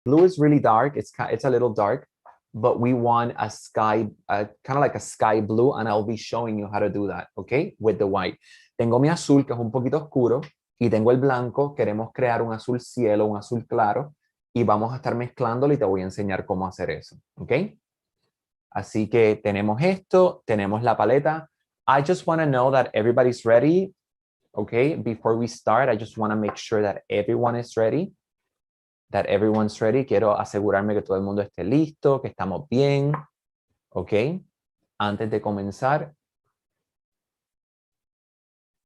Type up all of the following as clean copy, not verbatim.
Blue is really dark. It's a little dark, but we want a sky, kind of like a sky blue, and I'll be showing you how to do that, okay? With the white. Tengo mi azul, que es un poquito oscuro, y tengo el blanco. Queremos crear un azul cielo, un azul claro, y vamos a estar mezclándolo y te voy a enseñar cómo hacer eso, ¿ok? Así que tenemos esto, tenemos la paleta. I just want to know that everybody's ready, okay? Before we start, I just want to make sure that everyone is ready. That everyone's ready. Quiero asegurarme que todo el mundo esté listo, que estamos bien, ¿ok? Antes de comenzar.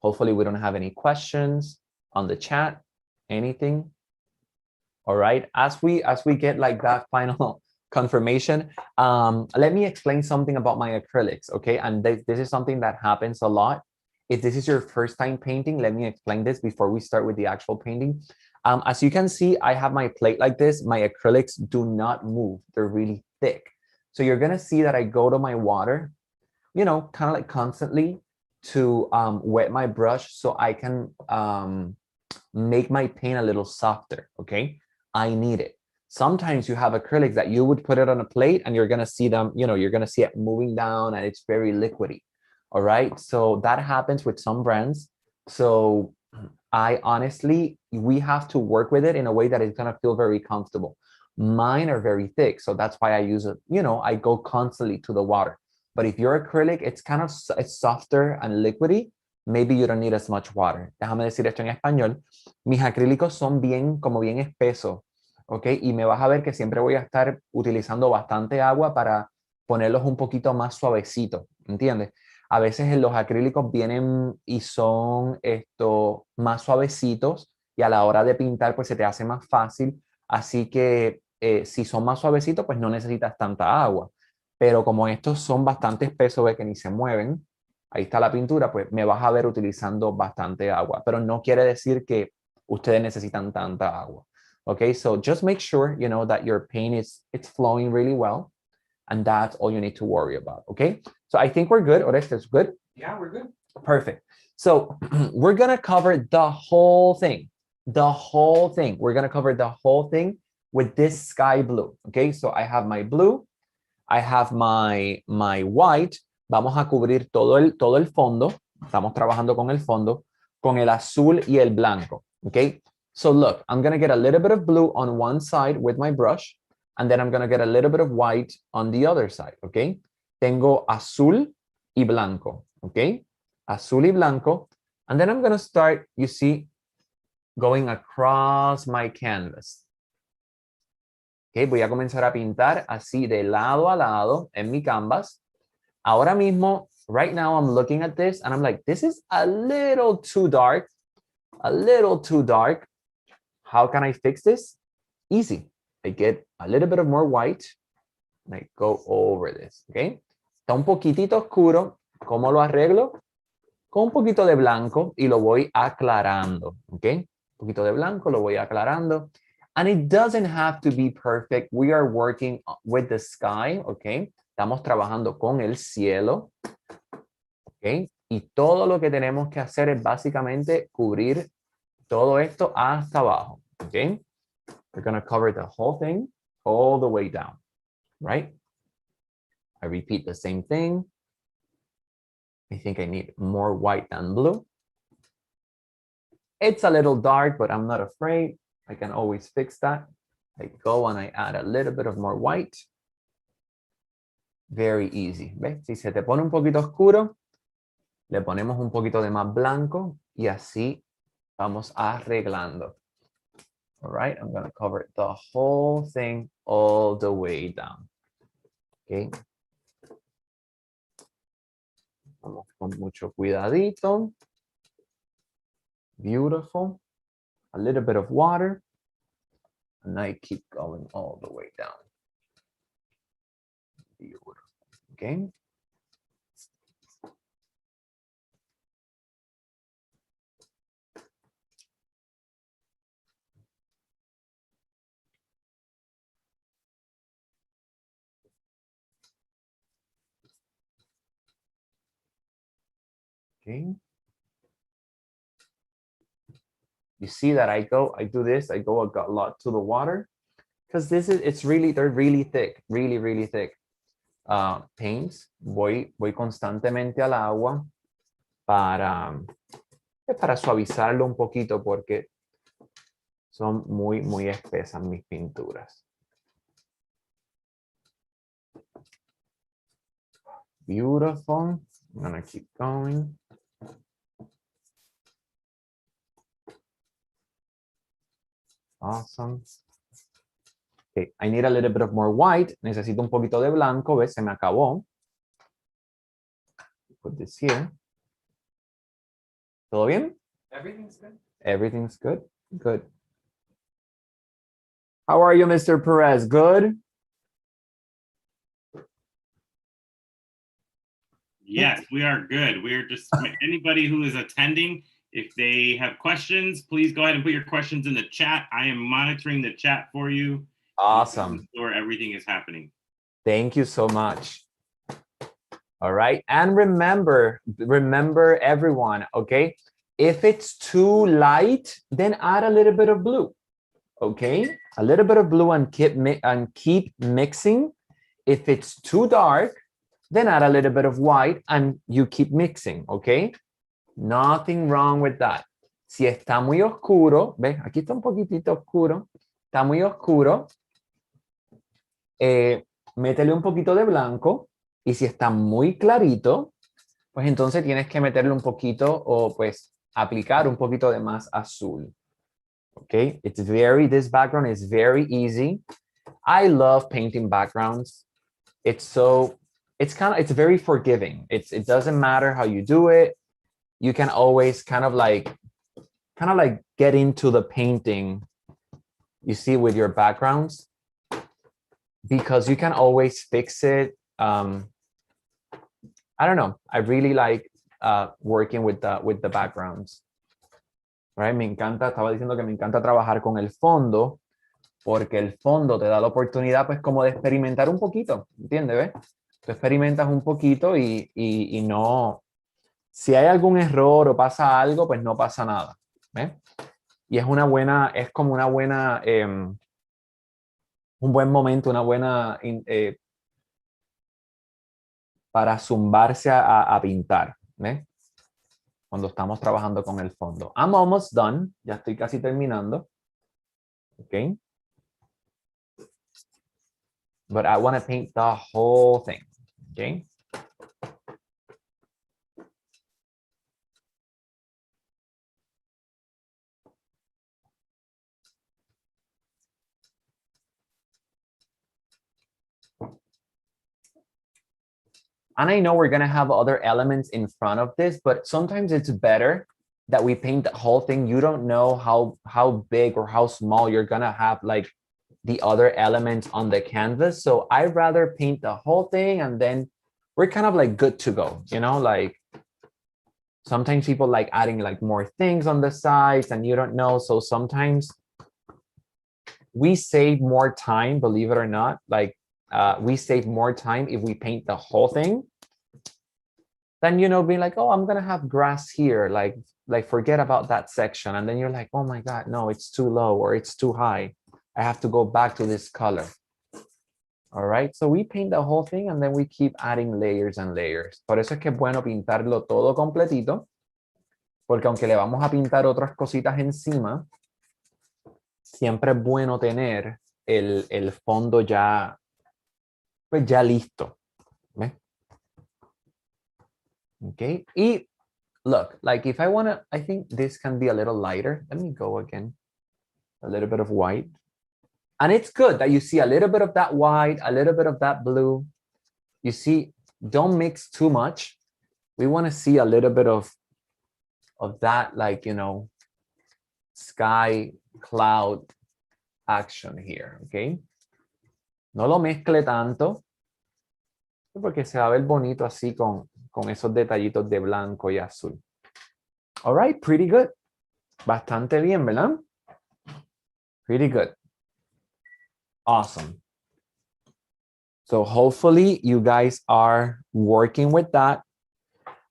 Hopefully we don't have any questions on the chat, anything. All right, as we get like that final confirmation, let me explain something about my acrylics, okay? And this is something that happens a lot. If this is your first time painting, let me explain this before we start with the actual painting. As you can see, I have my plate like this. My acrylics do not move. They're really thick. So you're gonna see that I go to my water, you know, kind of like constantly to wet my brush so I can make my paint a little softer, okay? I need it. Sometimes you have acrylics that you would put it on a plate and you're gonna see them, you know, you're gonna see it moving down and it's very liquidy, all right? So that happens with some brands. So I honestly, we have to work with it in a way that it's gonna feel very comfortable. Mine are very thick, so that's why I use it, you know, I go constantly to the water. But if your acrylic, it's kind of, it's softer and liquidy, maybe you don't need as much water. Déjame decir esto en español. Mis acrílicos son bien, como bien espesos, ¿ok? Y me vas a ver que siempre voy a estar utilizando bastante agua para ponerlos un poquito más suavecitos, ¿entiendes? A veces los acrílicos vienen y son más suavecitos y a la hora de pintar pues se te hace más fácil. Así que si son más suavecitos pues no necesitas tanta agua. Pero como estos son bastante espesos, ve que ni se mueven, ahí está la pintura, pues me vas a ver utilizando bastante agua. Pero no quiere decir que ustedes necesitan tanta agua. Okay, so just make sure, you know, that your paint it's flowing really well. And that's all you need to worry about, okay? So I think we're good. Orestes, good? Yeah, we're good. Perfect. So we're gonna cover the whole thing. The whole thing. We're gonna cover the whole thing with this sky blue, okay? So I have my blue, I have my white. Vamos a cubrir todo el fondo. Estamos trabajando con el fondo, con el azul y el blanco, okay? So look, I'm gonna get a little bit of blue on one side with my brush, and then I'm gonna get a little bit of white on the other side, okay? Tengo azul y blanco, okay? Azul y blanco. And then I'm gonna start, you see, going across my canvas. Okay, voy a comenzar a pintar así de lado a lado en mi canvas. Ahora mismo, right now I'm looking at this and I'm like, this is a little too dark, a little too dark. How can I fix this? Easy. I get a little bit of more white and I go over this, okay? Está un poquitito oscuro. ¿Cómo lo arreglo? Con un poquito de blanco y lo voy aclarando, okay? Un poquito de blanco, lo voy aclarando. And it doesn't have to be perfect. We are working with the sky, okay? Estamos trabajando con el cielo, okay? Y todo lo que tenemos que hacer es básicamente cubrir todo esto hasta abajo, okay? We're going to cover the whole thing all the way down, right? I repeat the same thing. I think I need more white than blue. It's a little dark, but I'm not afraid. I can always fix that. I go and I add a little bit of more white. Very easy. ¿Ves? Si se te pone un poquito oscuro, le ponemos un poquito de más blanco y así vamos arreglando. All right, I'm going to cover the whole thing all the way down. Okay. Vamos con mucho cuidadito. Beautiful. A little bit of water. And I keep going all the way down. Beautiful. Okay. Okay. You see that I do this, I go a lot to the water because they're really thick, really thick. Paints, voy constantemente al agua para suavizarlo un poquito porque son muy espesas mis pinturas. Beautiful. I'm gonna keep going. Awesome. Okay, I need a little bit of more white. Necesito un poquito de blanco. ¿Ves? Se me acabó. Put this here. ¿Todo bien? Everything's good. Everything's good. Good. How are you, Mr. Perez? Good? Yes, we are good. We're just anybody who is attending, if they have questions, please go ahead and put your questions in the chat. I am monitoring the chat for you. Awesome. Where everything is happening. Thank you so much. All right. And remember everyone, okay? If it's too light, then add a little bit of blue. Okay? A little bit of blue and keep mixing. If it's too dark, then add a little bit of white and you keep mixing, okay? Nothing wrong with that. Si está muy oscuro, ¿ves? Aquí está un poquitito oscuro. Está muy oscuro. Métele un poquito de blanco. Y si está muy clarito, pues entonces tienes que meterle un poquito o pues aplicar un poquito de más azul. Okay? This background is very easy. I love painting backgrounds. It's very forgiving. It doesn't matter how you do it. You can always kind of like get into the painting, you see, with your backgrounds, because you can always fix it. I don't know. I really like working with the backgrounds. Right? Estaba diciendo que me encanta trabajar con el fondo, porque el fondo te da la oportunidad pues como de experimentar un poquito, ¿entiendes? ¿Ves? Tú experimentas un poquito y no, si hay algún error o pasa algo, pues no pasa nada. ¿Ves? Y es como una buena, un buen momento, una buena para zumbarse a pintar. ¿Ves? Cuando estamos trabajando con el fondo. I'm almost done. Ya estoy casi terminando. Okay. But I want to paint the whole thing. Okay. And I know we're going to have other elements in front of this, but sometimes it's better that we paint the whole thing. You don't know how big or how small you're going to have like the other elements on the canvas. So I'd rather paint the whole thing and then we're kind of like good to go, you know, like sometimes people like adding like more things on the sides and you don't know. So sometimes we save more time, believe it or not, like we save more time if we paint the whole thing than, you know, being like, oh, I'm going to have grass here. Like forget about that section. And then you're like, oh my God, no, it's too low or it's too high. I have to go back to this color. All right. So we paint the whole thing and then we keep adding layers and layers. Por eso es que es bueno pintarlo todo completito. Porque aunque le vamos a pintar otras cositas encima, siempre es bueno tener el fondo ya, pues ya listo. ¿Ves? Okay. Y look, like if I want to, I think this can be a little lighter. Let me go again. A little bit of white. And it's good that you see a little bit of that white, a little bit of that blue. You see, don't mix too much. We want to see a little bit of that, like, you know, sky cloud action here, okay? No lo mezcle tanto, porque se va a ver bonito así con esos detallitos de blanco y azul. All right, pretty good. Bastante bien, ¿verdad? Pretty good. Awesome. So hopefully you guys are working with that.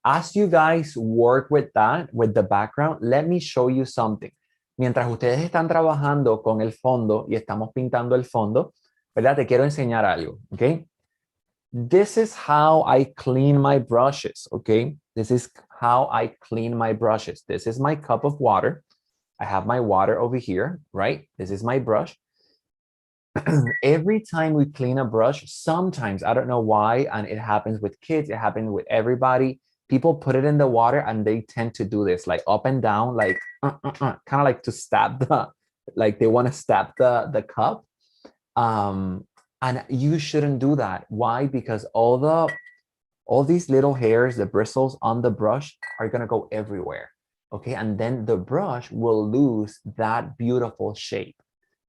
As you guys work with that, with the background, let me show you something. mientras ustedes están trabajando con el fondo y estamos pintando el fondo, ¿verdad? Te quiero enseñar algo, ¿ok? This is how I clean my brushes, okay? This is how I clean my brushes. This is my cup of water. I have my water over here, right? This is my brush. Every time we clean a brush, sometimes, I don't know why, and it happens with kids, it happens with everybody, people put it in the water and they tend to do this, like up and down, like kind of like to stab the, like they want to stab the cup. And you shouldn't do that. Why? Because all these little hairs, the bristles on the brush are gonna go everywhere, okay? And then the brush will lose that beautiful shape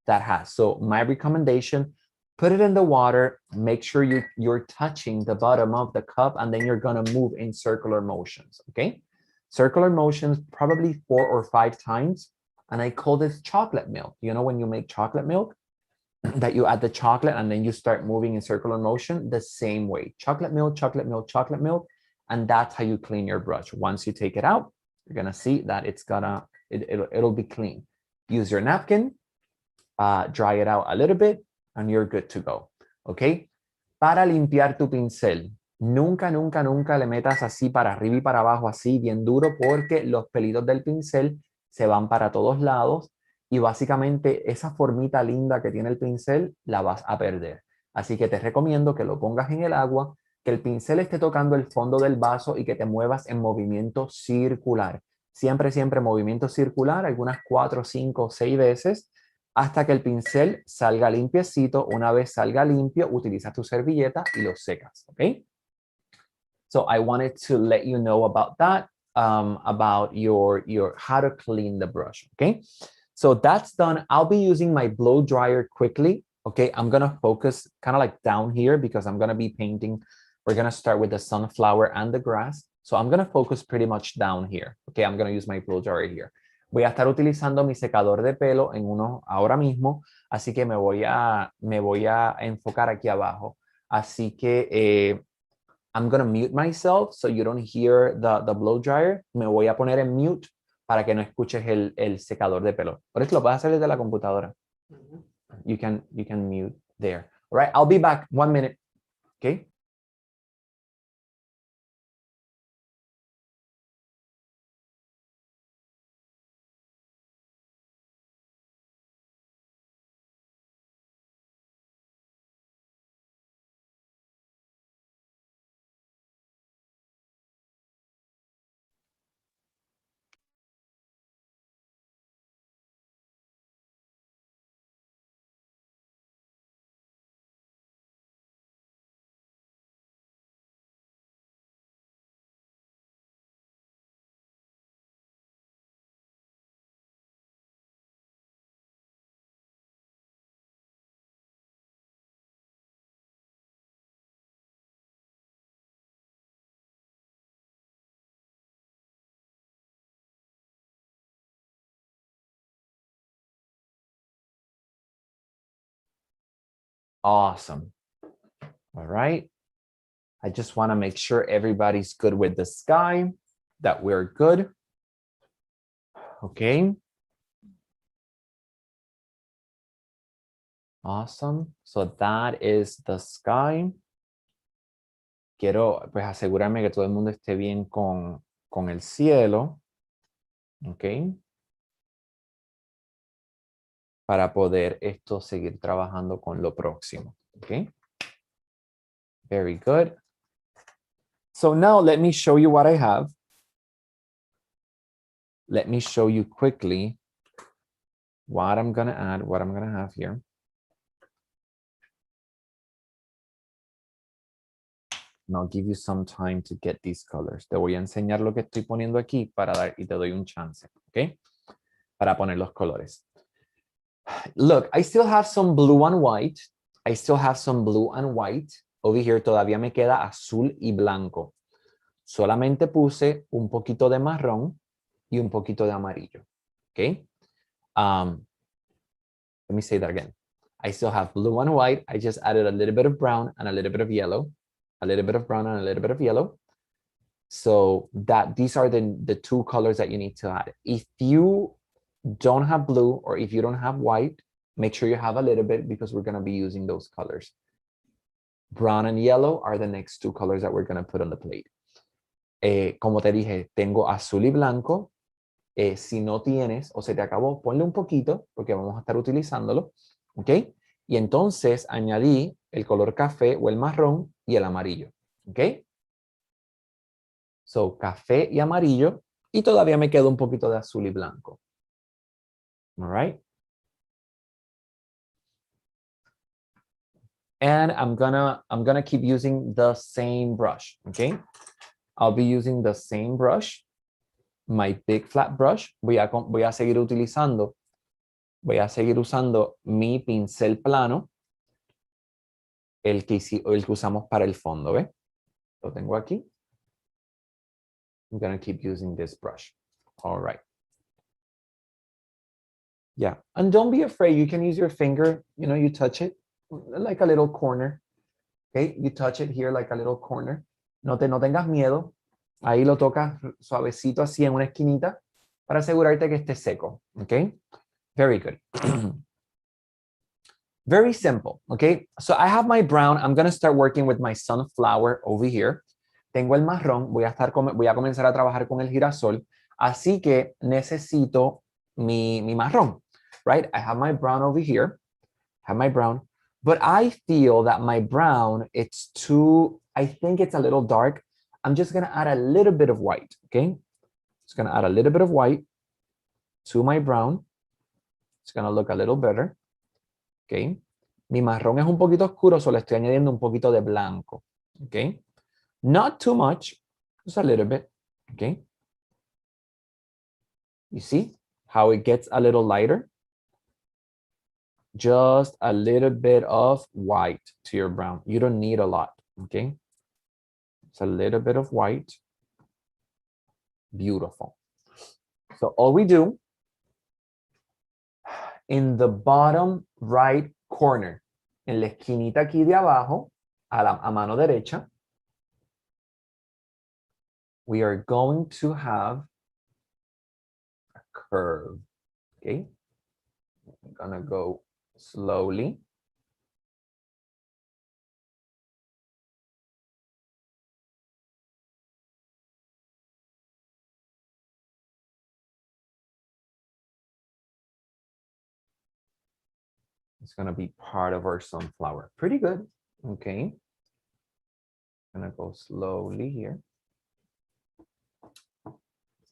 that has. So my recommendation, put it in the water, make sure you're touching the bottom of the cup, and then you're gonna move in circular motions, okay? Circular motions, probably 4 or 5 times. And I call this chocolate milk. You know, when you make chocolate milk, that you add the chocolate and then you start moving in circular motion, the same way. Chocolate milk, chocolate milk, chocolate milk. And that's how you clean your brush. Once you take it out, you're gonna see that it'll be clean. Use your napkin, dry it out a little bit, and you're good to go, okay? Para limpiar tu pincel, nunca, nunca, nunca le metas así para arriba y para abajo, así bien duro, porque los pelitos del pincel se van para todos lados y básicamente esa formita linda que tiene el pincel la vas a perder. Así que te recomiendo que lo pongas en el agua, que el pincel esté tocando el fondo del vaso y que te muevas en movimiento circular. Siempre, siempre movimiento circular, algunas 4, 5, 6 veces, hasta que el pincel salga limpiecito. Una vez salga limpio, utilizas tu servilleta y lo secas, ¿ok? So I wanted to let you know about that, about your how to clean the brush, okay? So that's done. I'll be using my blow dryer quickly, okay? I'm gonna focus kind of like down here because I'm gonna be painting. We're gonna start with the sunflower and the grass. So I'm gonna focus pretty much down here, okay? I'm gonna use my blow dryer here. Voy a estar utilizando mi secador de pelo en uno ahora mismo, así que me voy a enfocar aquí abajo. Así que I'm going to mute myself so you don't hear the blow dryer. Me voy a poner en mute para que no escuches el secador de pelo. Por eso lo puedes hacer desde la computadora. You can mute there. All right, I'll be back 1 minute. Okay. Awesome. All right. I just want to make sure everybody's good with the sky, that we're good. Okay. Awesome. So that is the sky. Quiero pues asegurarme que todo el mundo esté bien con el cielo. Ok. Para poder esto seguir trabajando con lo próximo. Ok. Very good. So now let me show you what I have. Let me show you quickly what I'm going to add, what I'm going to have here. And I'll give you some time to get these colors. Te voy a enseñar lo que estoy poniendo aquí para dar y te doy un chance, ¿ok? Para poner los colores. Look, I still have some blue and white. I still have some blue and white. Over here todavía me queda azul y blanco. Solamente puse un poquito de marrón y un poquito de amarillo, ¿ok? Let me say that again. I still have blue and white. I just added a little bit of brown and a little bit of yellow. A little bit of brown and a little bit of yellow. So that these are the two colors that you need to add. If you don't have blue, or if you don't have white, make sure you have a little bit because we're going to be using those colors. Brown and yellow are the next two colors that we're going to put on the plate. Como te dije, tengo azul y blanco. Si no tienes o se te acabó, ponle un poquito porque vamos a estar utilizándolo. ¿Ok? Y entonces añadí el color café o el marrón y el amarillo. ¿Ok? So, café y amarillo. Y todavía me queda un poquito de azul y blanco. All right? And I'm gonna keep using the same brush, okay? I'll be using the same brush, my big flat brush. Voy a seguir utilizando, voy a seguir usando mi pincel plano, el que usamos para el fondo, ¿ve? Lo tengo aquí. I'm gonna keep using this brush. All right. Yeah, and don't be afraid. You can use your finger, you know, you touch it like a little corner. Okay, you touch it here like a little corner. No tengas miedo. Ahí lo tocas suavecito así en una esquinita para asegurarte que esté seco. Okay, very good. Very simple. Okay, so I have my brown. I'm going to start working with my sunflower over here. Tengo el marrón. Voy a comenzar a trabajar con el girasol. Así que necesito mi marrón. Right? I have my brown over here. I have my brown. But I feel that my brown, I think it's a little dark. I'm just going to add a little bit of white, okay? Just going to add a little bit of white to my brown. It's going to look a little better, okay? Mi marrón es un poquito oscuro, so le estoy añadiendo un poquito de blanco, okay? Not too much, just a little bit, okay? You see how it gets a little lighter? Just a little bit of white to your brown. You don't need a lot, okay? It's a little bit of white. Beautiful. So all we do, in the bottom right corner, en la esquinita aquí de abajo, a mano derecha, we are going to have a curve, okay? I'm gonna go slowly. It's gonna be part of our sunflower. Pretty good, okay? I'm gonna go slowly here.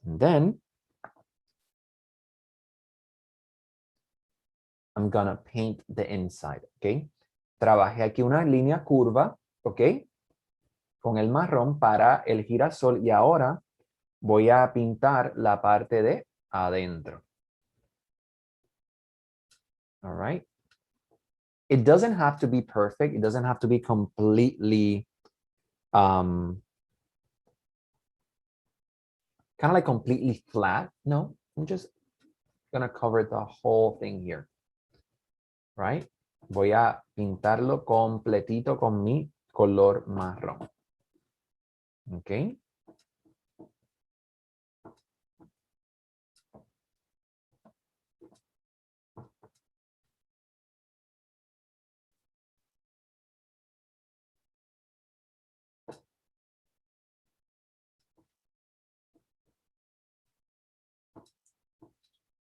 And then I'm gonna paint the inside, okay? Trabajé aquí una línea curva, okay? Con el marrón para el girasol y ahora voy a pintar la parte de adentro. All right. It doesn't have to be perfect. It doesn't have to be completely, kind of like completely flat. No, I'm just gonna cover the whole thing here. Right? Voy a pintarlo completito con mi color marrón. Okay.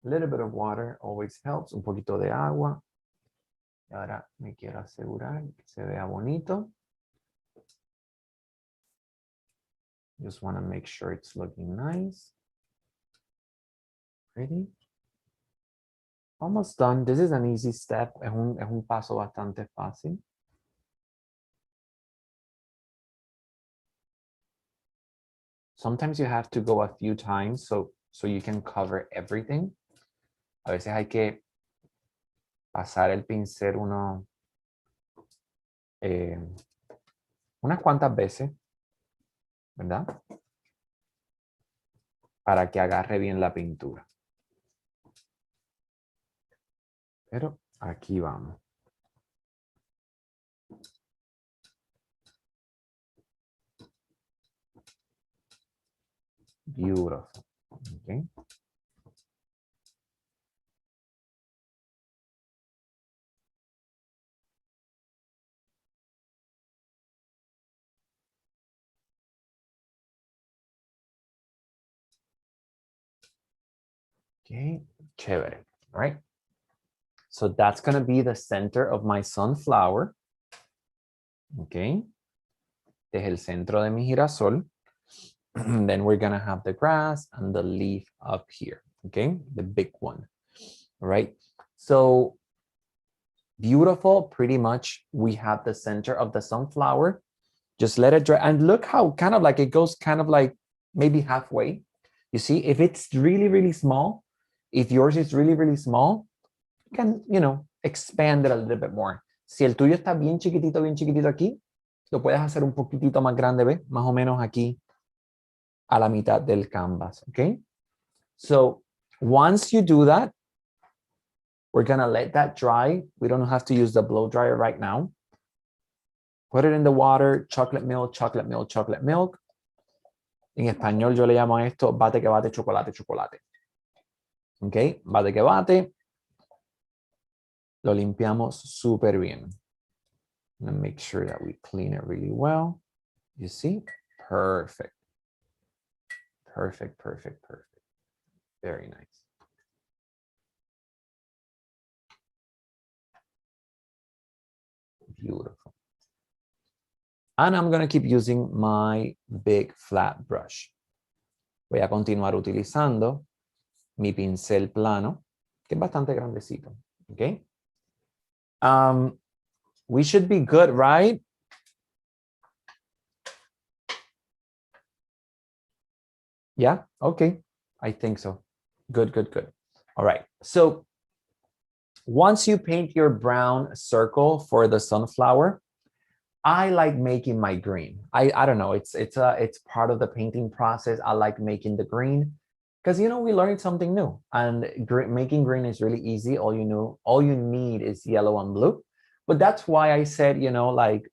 A little bit of water always helps. Un poquito de agua. Y ahora me quiero asegurar que se vea bonito. Just want to make sure it's looking nice. Pretty. Almost done. This is an easy step. Es un paso bastante fácil. Sometimes you have to go a few times so you can cover everything. A veces hay que pasar el pincel unas cuantas veces, ¿verdad? Para que agarre bien la pintura. Pero aquí vamos. Beautiful. Okay. Okay, chévere, right? So that's going to be the center of my sunflower. Okay. Este es el centro de mi girasol. Then we're going to have the grass and the leaf up here. Okay, the big one. All right. So beautiful. Pretty much we have the center of the sunflower. Just let it dry. And look how kind of like it goes kind of like maybe halfway. You see, if it's really, really small, if yours is really, really small, you can, you know, expand it a little bit more. Si el tuyo está bien chiquitito aquí, lo puedes hacer un poquitito más grande, ¿ves? Más o menos aquí a la mitad del canvas, okay? So once you do that, we're gonna let that dry. We don't have to use the blow dryer right now. Put it in the water, chocolate milk, chocolate milk, chocolate milk. En español yo le llamo a esto bate que bate, chocolate, chocolate. Ok, bate que bate. Lo limpiamos súper bien. I'm gonna make sure that we clean it really well. You see? Perfect. Perfect, perfect, perfect. Very nice. Beautiful. And I'm gonna keep using my big flat brush. Voy a continuar utilizando mi pincel plano, que es bastante grandecito. Okay? We should be good, right? Yeah, okay. I think so. Good, good, good. All right. So once you paint your brown circle for the sunflower, I like making my green. I don't know. It's part of the painting process. I like making the green because, you know, we learned something new, and making green is really easy. All you need is yellow and blue. But that's why I said, you know, like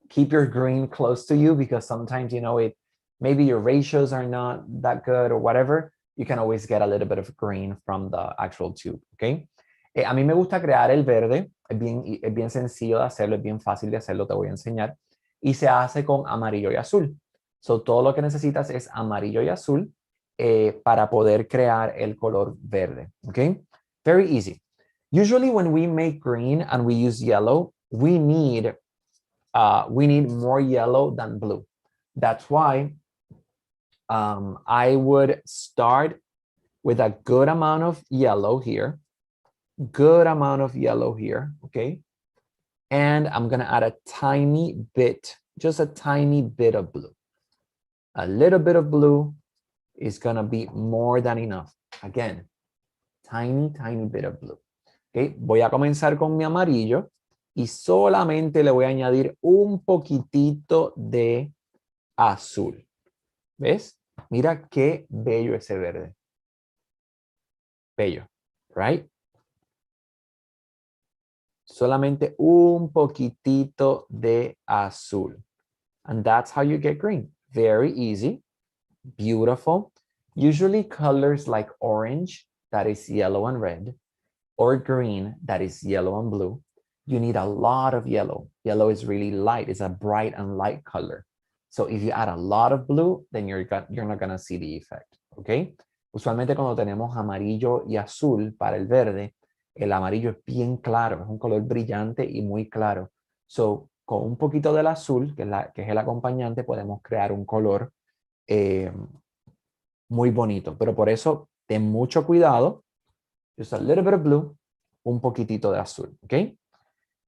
keep your green close to you, because sometimes, you know, maybe your ratios are not that good or whatever. You can always get a little bit of green from the actual tube, okay? A mí me gusta crear el verde, es bien sencillo de hacerlo, es bien fácil de hacerlo, te voy a enseñar. Y se hace con amarillo y azul. So, todo lo que necesitas es amarillo y azul para poder crear el color verde, okay? Very easy. Usually when we make green and we use yellow, we need more yellow than blue. That's why I would start with a good amount of yellow here, okay? And I'm gonna add a tiny bit, just a tiny bit of blue. A little bit of blue is gonna be more than enough. Again, tiny bit of blue. Okay, voy a comenzar con mi amarillo y solamente le voy a añadir un poquitito de azul. ¿Ves? Mira qué bello ese verde. Bello, right? Solamente un poquitito de azul. And that's how you get green. Very easy, beautiful. Usually colors like orange, that is yellow and red, or green, that is yellow and blue. You need a lot of yellow. Yellow is really light. It's a bright and light color. So if you add a lot of blue, then you're not gonna see the effect, okay? Usualmente cuando tenemos amarillo y azul para el verde, el amarillo es bien claro, es un color brillante y muy claro. So, con un poquito del azul, que es el acompañante, podemos crear un color muy bonito. Pero por eso, ten mucho cuidado. Just a little bit of blue, un poquitito de azul, okay?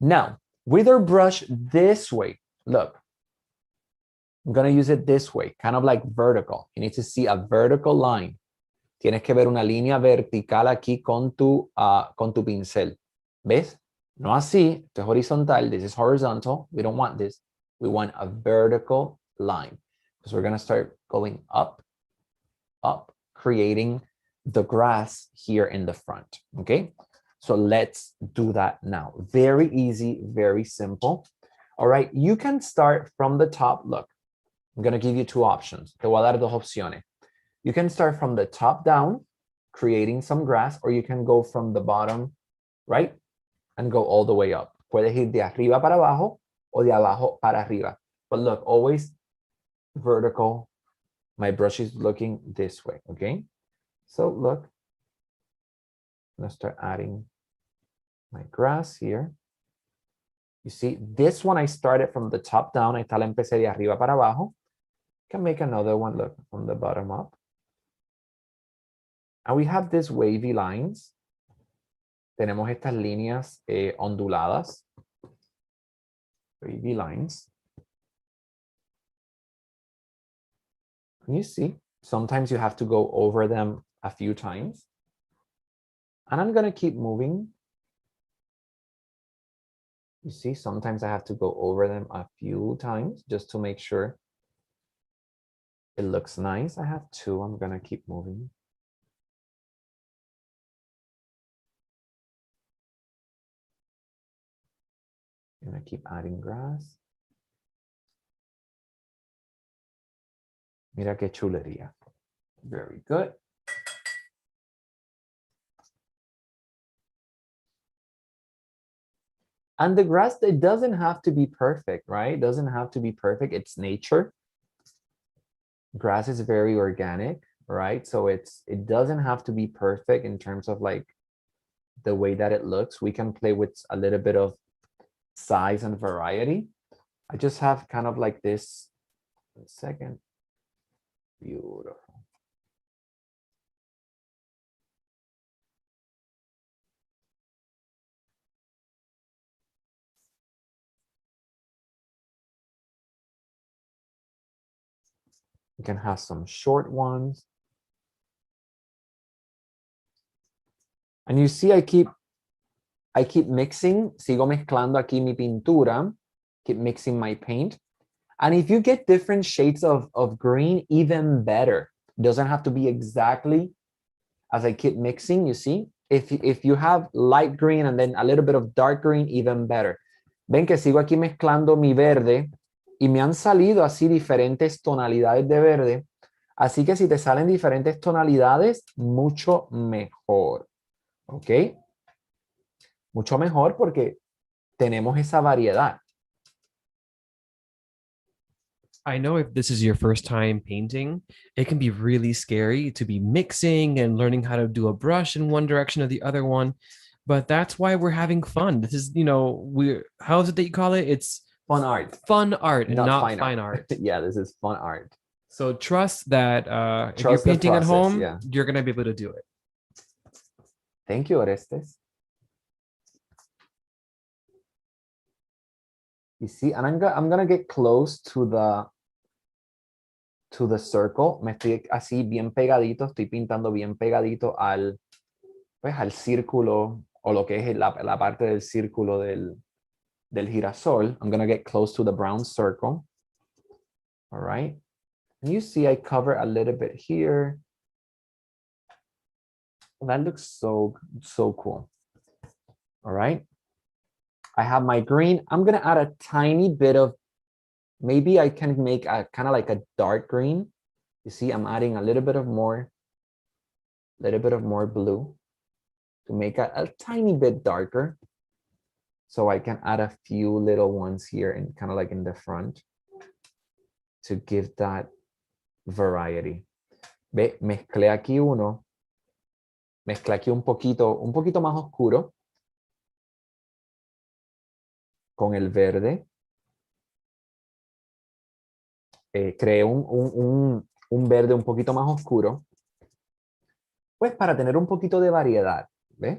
Now, with our brush this way, look, I'm going to use it this way, kind of like vertical. You need to see a vertical line. Tienes que ver una línea vertical aquí con tu pincel. ¿Ves? No así, esto es horizontal. This is horizontal. We don't want this. We want a vertical line. So we're going to start going up, creating the grass here in the front, okay? So let's do that now. Very easy, very simple. All right, you can start from the top. Look, I'm gonna give you two options. Te voy a dar dos opciones. You can start from the top down, creating some grass, or you can go from the bottom, right? And go all the way up. Puedes ir de arriba para abajo o de abajo para arriba. But look, always vertical. My brush is looking this way, okay? So look, I'm gonna start adding my grass here. You see, this one I started from the top down. Esta la empecé de arriba para abajo. Can make another one, look, from the bottom up. And we have these wavy lines. Tenemos estas líneas onduladas. Wavy lines. And you see, sometimes you have to go over them a few times. And I'm going to keep moving. You see, sometimes I have to go over them a few times just to make sure it looks nice. I have two. I'm going to keep moving. I'm going to keep adding grass. Mira qué chulería. Very good. And the grass, it doesn't have to be perfect, right? It doesn't have to be perfect. It's nature. Grass is very organic, right? So it doesn't have to be perfect in terms of like the way that it looks. We can play with a little bit of size and variety. I just have kind of like this. One second. Beautiful. You can have some short ones. And you see, I keep mixing, sigo mezclando aquí mi pintura, keep mixing my paint. And if you get different shades of green, even better. It doesn't have to be exactly as I keep mixing, you see. If you have light green and then a little bit of dark green, even better. Ven que sigo aquí mezclando mi verde y me han salido así diferentes tonalidades de verde. Así que si te salen diferentes tonalidades, mucho mejor. ¿Ok? Mucho mejor porque tenemos esa variedad. I know if this is your first time painting, it can be really scary to be mixing and learning how to do a brush in one direction or the other one. But that's why we're having fun. This is, how is it that you call it? It's Fun art. Fun art and not fine art. Yeah, this is fun art. So trust that if you're Trust the painting at process, home, yeah. you're going to be able to do it. Thank you, Orestes. You see, and I'm gonna get close to the circle. Me estoy así bien pegadito, estoy pintando bien pegadito al círculo o lo que es la parte del círculo del girasol. I'm gonna get close to the brown circle. All right. And you see I cover a little bit here. That looks so cool. All right. I have my green. I'm gonna add a tiny bit of, maybe I can make a kind of like a dark green. You see, I'm adding a little bit of more blue to make it a tiny bit darker. So I can add a few little ones here and kind of like in the front to give that variety. Ve, mezclé aquí uno. Mezclé aquí un poquito más oscuro con el verde. Creé un verde un poquito más oscuro, pues para tener un poquito de variedad, ¿ves?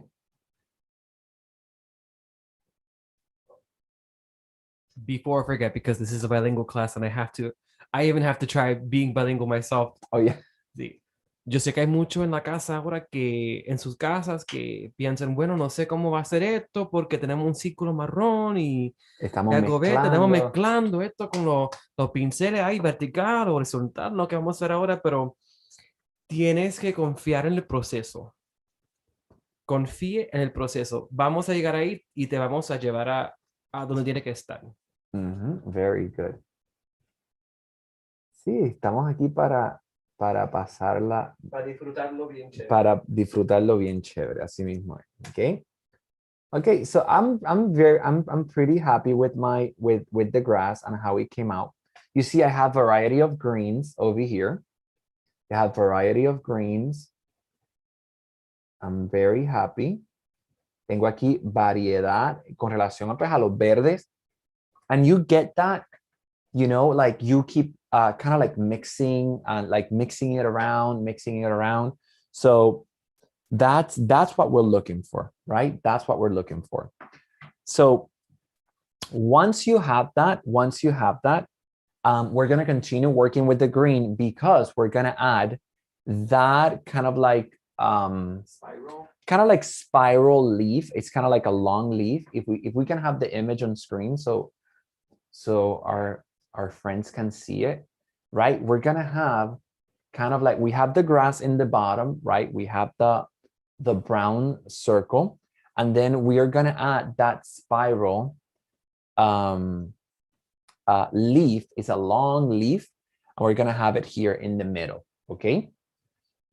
Before I forget, because this is a bilingual class and I even have to try being bilingual myself. Oh, yeah. Sí. Yo sé que hay mucho en la casa ahora en sus casas que piensan, bueno, no sé cómo va a ser esto porque tenemos un círculo marrón y estamos mezclando esto con los pinceles ahí vertical o horizontal, lo que vamos a hacer ahora, pero tienes que confiar en el proceso. Confíe en el proceso. Vamos a llegar ahí y te vamos a llevar a donde tiene que estar. Very good. Sí, estamos aquí para pasarla. Para disfrutarlo bien chévere. Para disfrutarlo bien chévere, así mismo. Okay. Okay, so I'm pretty happy with the grass and how it came out. You see, I have variety of greens over here. I have variety of greens. I'm very happy. Tengo aquí variedad con relación a, pues, a los verdes. And you get that, you know, like you keep kind of like mixing and like mixing it around. So that's what we're looking for, right? That's what we're looking for. So once you have that, we're going to continue working with the green because we're going to add that kind of like spiral leaf. It's kind of like a long leaf. If we can have the image on screen so our friends can see it, right? We're going to have kind of like, we have the grass in the bottom, right? We have the brown circle, and then we are going to add that spiral leaf. Is a long leaf, and we're going to have it here in the middle. Okay, I'm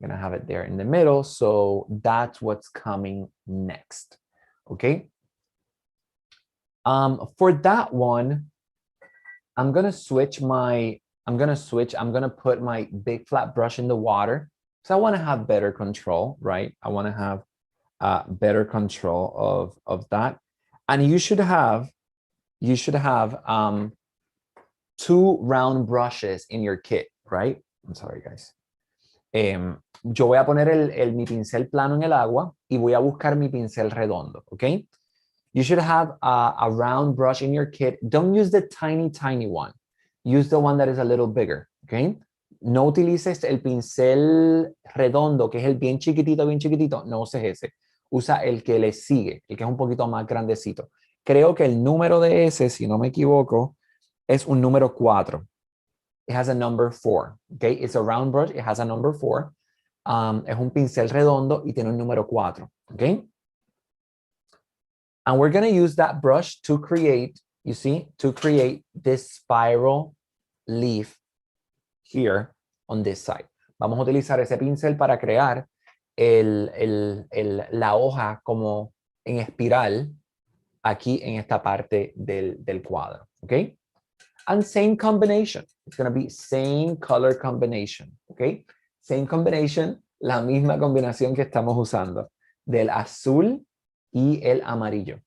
going to have it there in the middle. So that's what's coming next. Okay, for that one, I'm going to put my big flat brush in the water. So I want to have better control, right? I want to have better control of that. And you should have 2 round brushes in your kit, right? I'm sorry, guys. Yo voy a poner mi pincel plano en el agua y voy a buscar mi pincel redondo, okay? You should have a round brush in your kit. Don't use the tiny one. Use the one that is a little bigger, okay? No utilices el pincel redondo, que es el bien chiquitito. No uses ese. Usa el que le sigue, el que es un poquito más grandecito. Creo que el número de ese, si no me equivoco, es un número 4. It has a number 4, okay? It's a round brush, it has a number 4. Es un pincel redondo y tiene un número 4, okay? And we're going to use that brush to create, you see, to create this spiral leaf here on this side. Vamos a utilizar ese pincel para crear la hoja como en espiral aquí en esta parte del cuadro, okay? And same combination. It's going to be same color combination, okay? Same combination, la misma combinación que estamos usando del azul y el amarillo.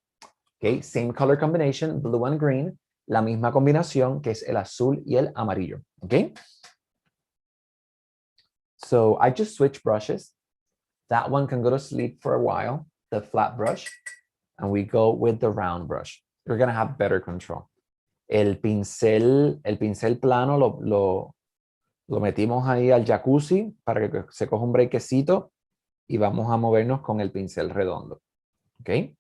Okay, same color combination, blue and green, la misma combinación que es el azul y el amarillo. Okay? So I just switched brushes. That one can go to sleep for a while, the flat brush, and we go with the round brush. You're going to have better control. El pincel plano lo metimos ahí al jacuzzi para que se coja un brequecito y vamos a movernos con el pincel redondo. Okay?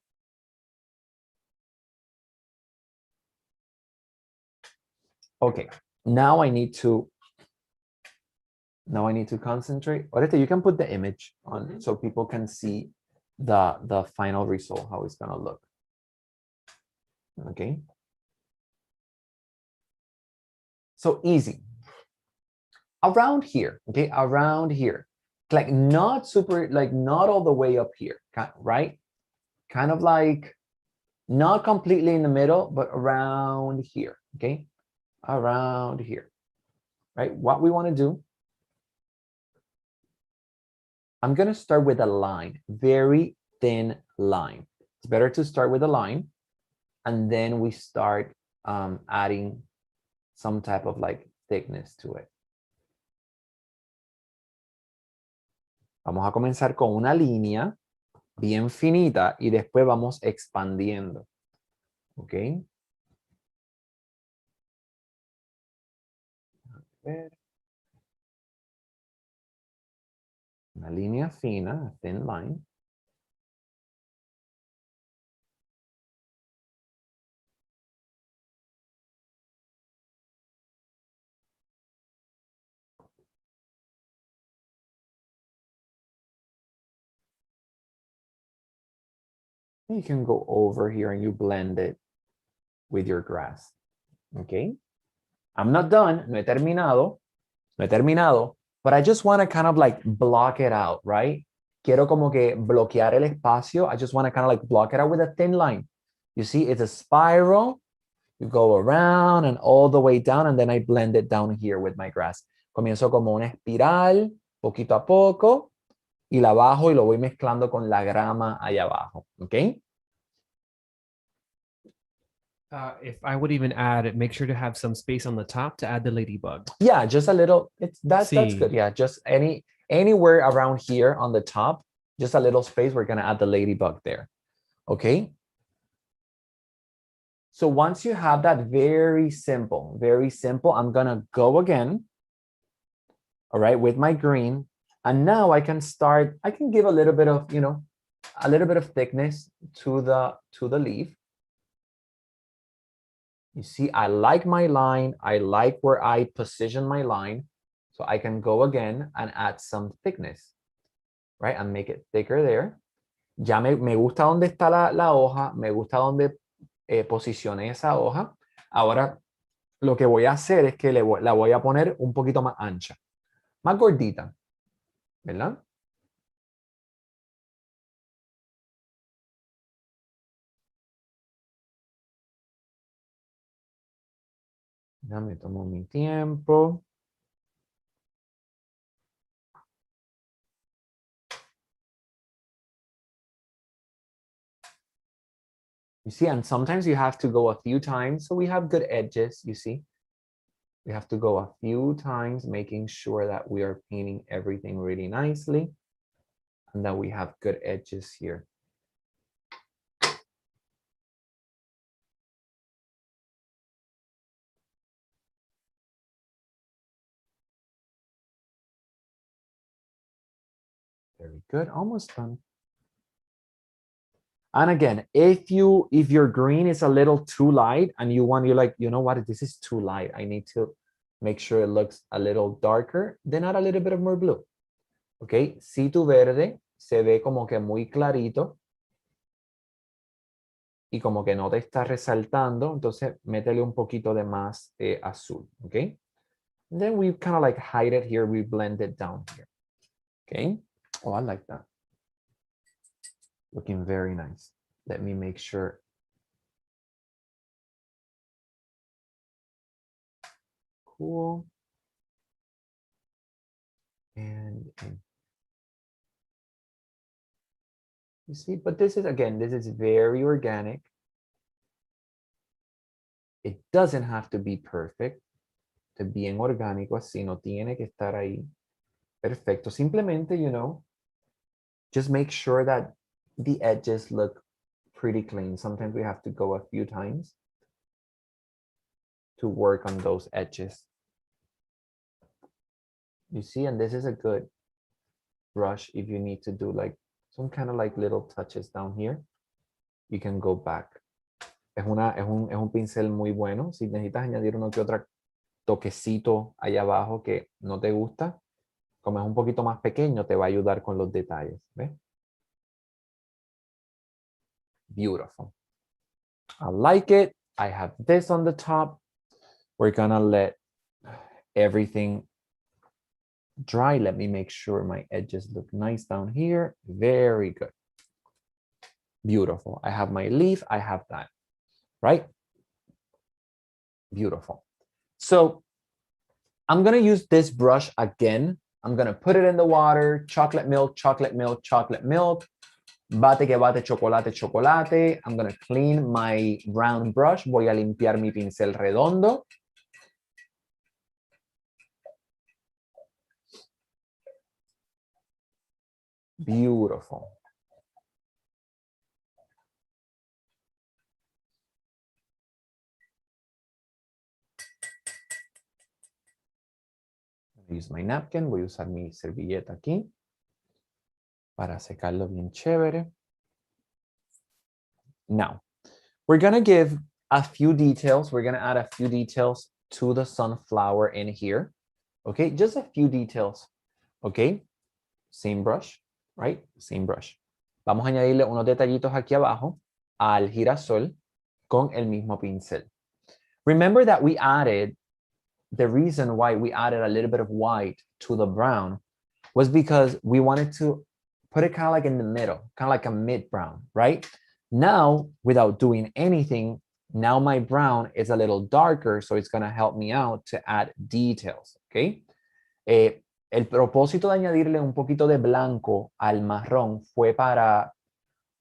Okay, now I need to concentrate. Oreste, you can put the image on so people can see the final result, how it's gonna look. Okay. So easy. Around here, okay, around here. Like not super, like not all the way up here, right? Kind of like not completely in the middle, but around here, okay? Around here, right? What we want to do, I'm going to start with a line, very thin line. It's better to start with a line, and then we start adding some type of like thickness to it. Vamos a comenzar con una línea bien finita y después vamos expandiendo, ¿ok? Una línea fina, a thin line. You can go over here and you blend it with your grass. Okay. I'm not done. No he terminado. But I just want to kind of like block it out, right? Quiero como que bloquear el espacio. I just want to kind of like block it out with a thin line. You see, it's a spiral. You go around and all the way down, and then I blend it down here with my grass. Comienzo como una espiral, poquito a poco, y la bajo y lo voy mezclando con la grama allá abajo, ¿ok? If I would even add, make sure to have some space on the top to add the ladybug. Yeah, just a little, that's Sí. good. Yeah, just anywhere around here on the top, just a little space, we're gonna add the ladybug there, okay? So once you have that, very simple, I'm gonna go again, all right, with my green. And now I can give a little bit of, a little bit of thickness to the leaf. You see, I like my line. I like where I position my line. So I can go again and add some thickness, right? And make it thicker there. Ya me gusta donde está la hoja, me gusta donde posicioné esa hoja. Ahora, lo que voy a hacer es que la voy a poner un poquito más ancha, más gordita, ¿verdad? Ya me tomo mi tiempo. You see, and sometimes you have to go a few times, so we have good edges, you see. We have to go a few times, making sure that we are painting everything really nicely and that we have good edges here. Very good, almost done. And again, if your green is a little too light and you're like, you know what, this is too light, I need to make sure it looks a little darker, then add a little bit of more blue. Okay, si tu verde se ve como que muy clarito y como que no te está resaltando, entonces métele un poquito de más azul, okay? And then we kind of like hide it here, we blend it down here, okay? Oh, I like that. Looking very nice. Let me make sure. Cool. And you see, but this is, again, this is very organic. It doesn't have to be perfect. Es bien orgánico así, no tiene que estar ahí perfecto. Simplemente, just make sure that the edges look pretty clean. Sometimes we have to go a few times to work on those edges. You see, and this is a good brush if you need to do like some kind of like little touches down here. You can go back. Es un pincel muy bueno. Si necesitas añadir uno que otro toquecito allá abajo que no te gusta, como es un poquito más pequeño, te va a ayudar con los detalles. ¿Ves? Beautiful. I like it. I have this on the top. We're gonna let everything dry. Let me make sure my edges look nice down here. Very good. Beautiful. I have my leaf. I have that, right? Beautiful. So I'm gonna use this brush again. I'm gonna put it in the water, chocolate milk, chocolate milk, chocolate milk. Bate que bate, chocolate, chocolate. I'm gonna clean my round brush. Voy a limpiar mi pincel redondo. Beautiful. Use my napkin. Voy a usar mi servilleta aquí para secarlo bien chévere. Now, we're gonna give a few details. We're gonna add a few details to the sunflower in here. Okay, just a few details. Okay, same brush, right? Same brush. Vamos a añadirle unos detallitos aquí abajo al girasol con el mismo pincel. Remember that we added, the reason why we added a little bit of white to the brown was because we wanted to put it kind of like in the middle, kind of like a mid brown, right? Now, without doing anything, now my brown is a little darker, so it's gonna help me out to add details, okay? el propósito de añadirle un poquito de blanco al marrón fue para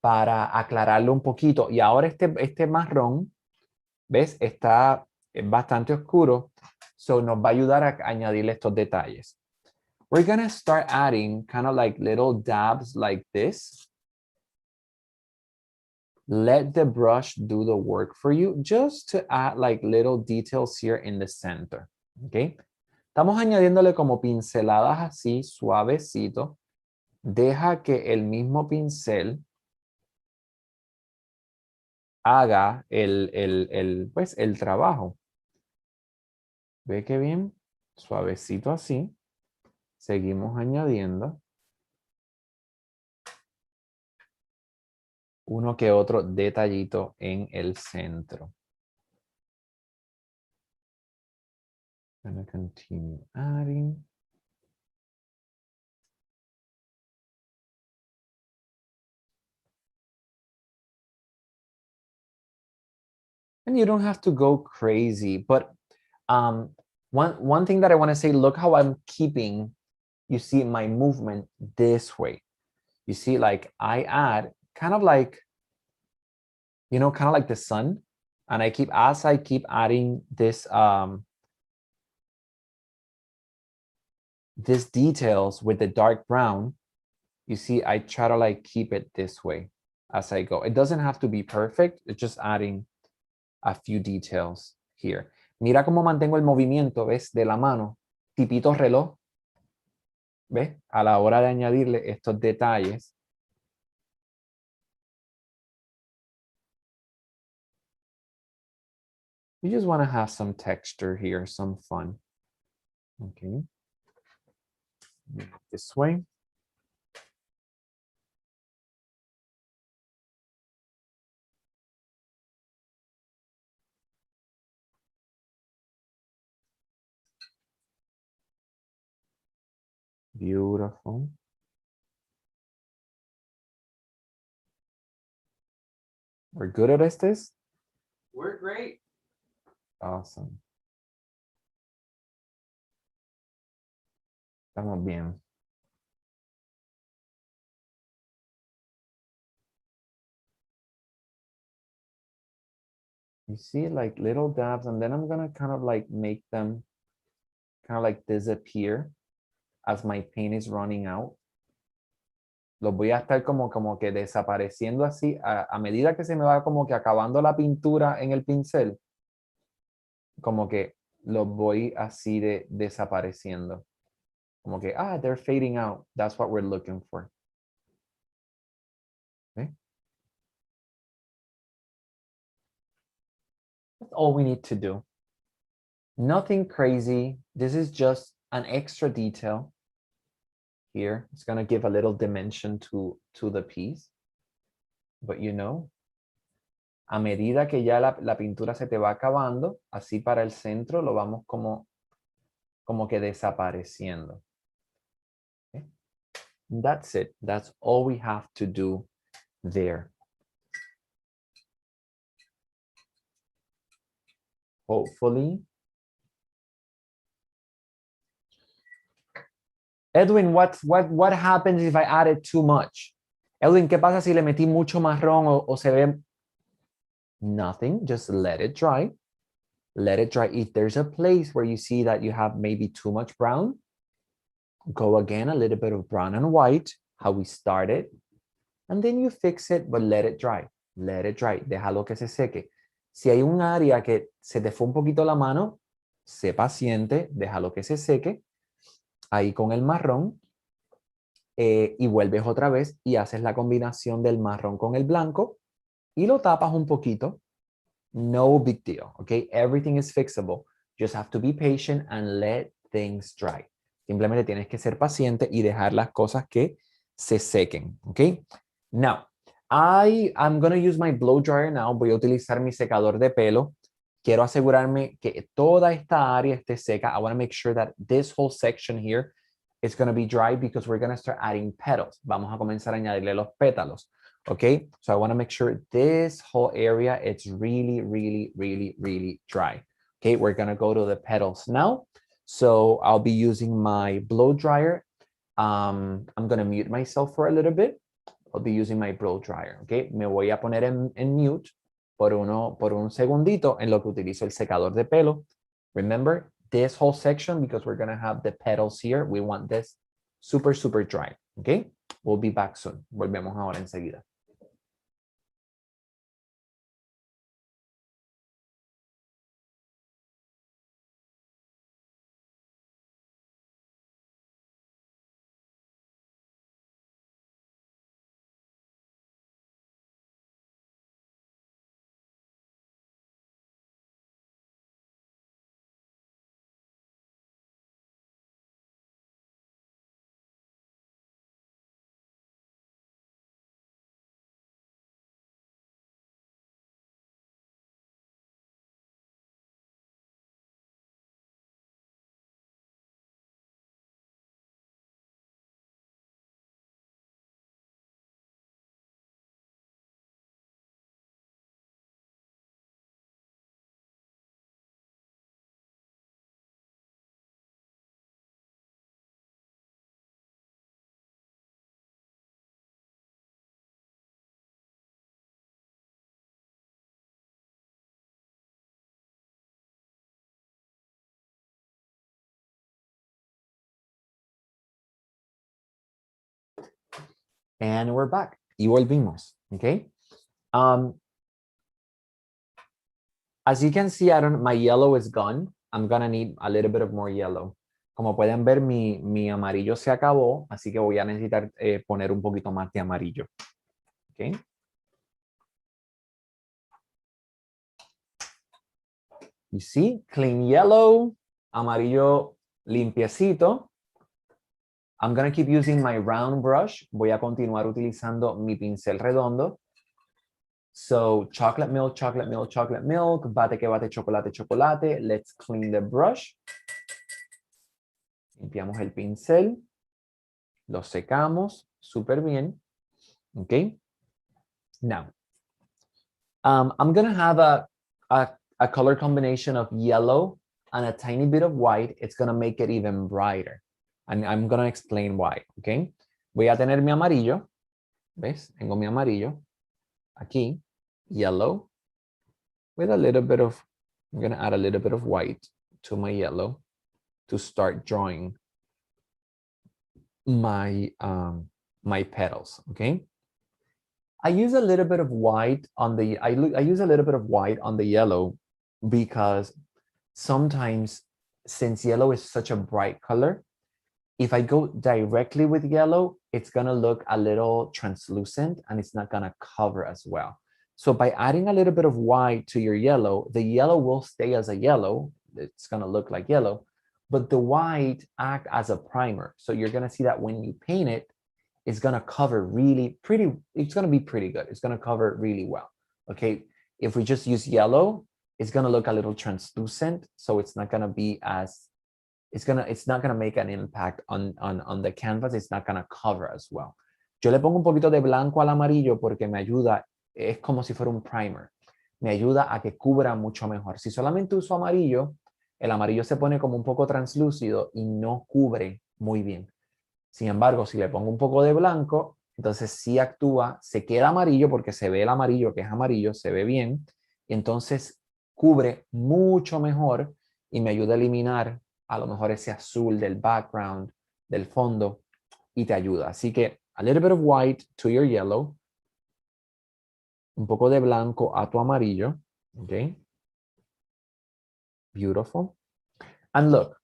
aclararlo un poquito. Y ahora este marrón, ¿ves? Está bastante oscuro. So nos va a ayudar a añadirle estos detalles. We're going to start adding kind of like little dabs like this. Let the brush do the work for you, just to add like little details here in the center. Okay. Estamos añadiéndole como pinceladas así, suavecito. Deja que el mismo pincel haga pues, el trabajo. ¿Ve qué bien? Suavecito así. Seguimos añadiendo. Uno que otro detallito en el centro. Gonna continue adding. And you don't have to go crazy, but one thing that I want to say, look how I'm keeping, you see my movement this way. You see, like I add kind of like, you know, kind of like the sun. And as I keep adding this, these details with the dark brown, you see, I try to like keep it this way as I go. It doesn't have to be perfect. It's just adding a few details here. Mira cómo mantengo el movimiento, ¿ves? De la mano, tipito reloj. ¿Ves? A la hora de añadirle estos detalles. You just want to have some texture here, some fun. Okay. This way. Beautiful. We're good at this? We're great. Awesome. Estamos bien. You see like little dabs, and then I'm gonna kind of like make them kind of like disappear as my paint is running out. Los voy a estar como que desapareciendo así a medida que se me va como que acabando la pintura en el pincel. Como que los voy así desapareciendo. Como que, they're fading out. That's what we're looking for. Okay. That's all we need to do. Nothing crazy. This is just an extra detail here. It's going to give a little dimension to the piece. But you know, a medida que ya la pintura se te va acabando, así para el centro lo vamos como que desapareciendo. Okay. That's it. That's all we have to do there. Hopefully. Edwin, what happens if I added too much? Edwin, ¿qué pasa si le metí mucho marrón o se ve? Nothing, just let it dry. Let it dry. If there's a place where you see that you have maybe too much brown, go again, a little bit of brown and white, how we started, and then you fix it, but let it dry. Let it dry. Déjalo que se seque. Si hay un área que se te fue un poquito la mano, sé paciente, déjalo que se seque. Ahí con el marrón y vuelves otra vez y haces la combinación del marrón con el blanco y lo tapas un poquito. No big deal, okay? Everything is fixable. Just have to be patient and let things dry. Simplemente tienes que ser paciente y dejar las cosas que se sequen, okay? Now, I'm going to use my blow dryer now. Voy a utilizar mi secador de pelo. Quiero asegurarme que toda esta área esté seca. I want to make sure that this whole section here is going to be dry because we're going to start adding petals. Vamos a comenzar a añadirle los pétalos. Okay, so I want to make sure this whole area it's really, really, really, really dry. Okay, we're going to go to the petals now. So I'll be using my blow dryer. I'm going to mute myself for a little bit. I'll be using my blow dryer, okay? Me voy a poner en mute por un segundito en lo que utilizo el secador de pelo. Remember this whole section, because we're going to have the petals here. We want this super, super dry, okay? We'll be back soon. Volvemos ahora enseguida. And we're back. Y volvimos, okay? As you can see, my yellow is gone. I'm gonna need a little bit of more yellow. Como pueden ver, mi amarillo se acabó, así que voy a necesitar poner un poquito más de amarillo. Okay? You see, clean yellow, amarillo limpiecito. I'm gonna keep using my round brush. Voy a continuar utilizando mi pincel redondo. So chocolate milk, chocolate milk, chocolate milk, bate que bate, chocolate, chocolate. Let's clean the brush. Limpiamos el pincel. Lo secamos súper bien. Okay. Now, I'm going to have a color combination of yellow and a tiny bit of white. It's going to make it even brighter. And I'm going to explain why. Okay. Voy a tener mi amarillo. ¿Ves? Tengo mi amarillo. Aquí. Yellow. With a little bit of, I'm going to add a little bit of white to my yellow to start drawing my my petals. Okay. I use a little bit of white on the I use a little bit of white on the yellow because sometimes, since yellow is such a bright color, if I go directly with yellow, it's gonna look a little translucent and it's not gonna cover as well. So by adding a little bit of white to your yellow, the yellow will stay as a yellow. It's gonna look like yellow, but the white act as a primer. So you're gonna see that when you paint it, it's gonna cover really pretty, it's gonna be pretty good. It's gonna cover really well, okay? If we just use yellow, it's gonna look a little translucent, so it's not gonna be as, it's not gonna make an impact on the canvas. It's not gonna cover as well. Yo le pongo un poquito de blanco al amarillo porque me ayuda, es como si fuera un primer. Me ayuda a que cubra mucho mejor. Si solamente uso amarillo, el amarillo se pone como un poco translúcido y no cubre muy bien. Sin embargo, si le pongo un poco de blanco, entonces sí actúa, se queda amarillo porque se ve el amarillo, que es amarillo, se ve bien, y entonces cubre mucho mejor y me ayuda a eliminar a lo mejor ese azul del background, del fondo, y te ayuda. Así que a little bit of white to your yellow, un poco de blanco a tu amarillo, okay? Beautiful. And look,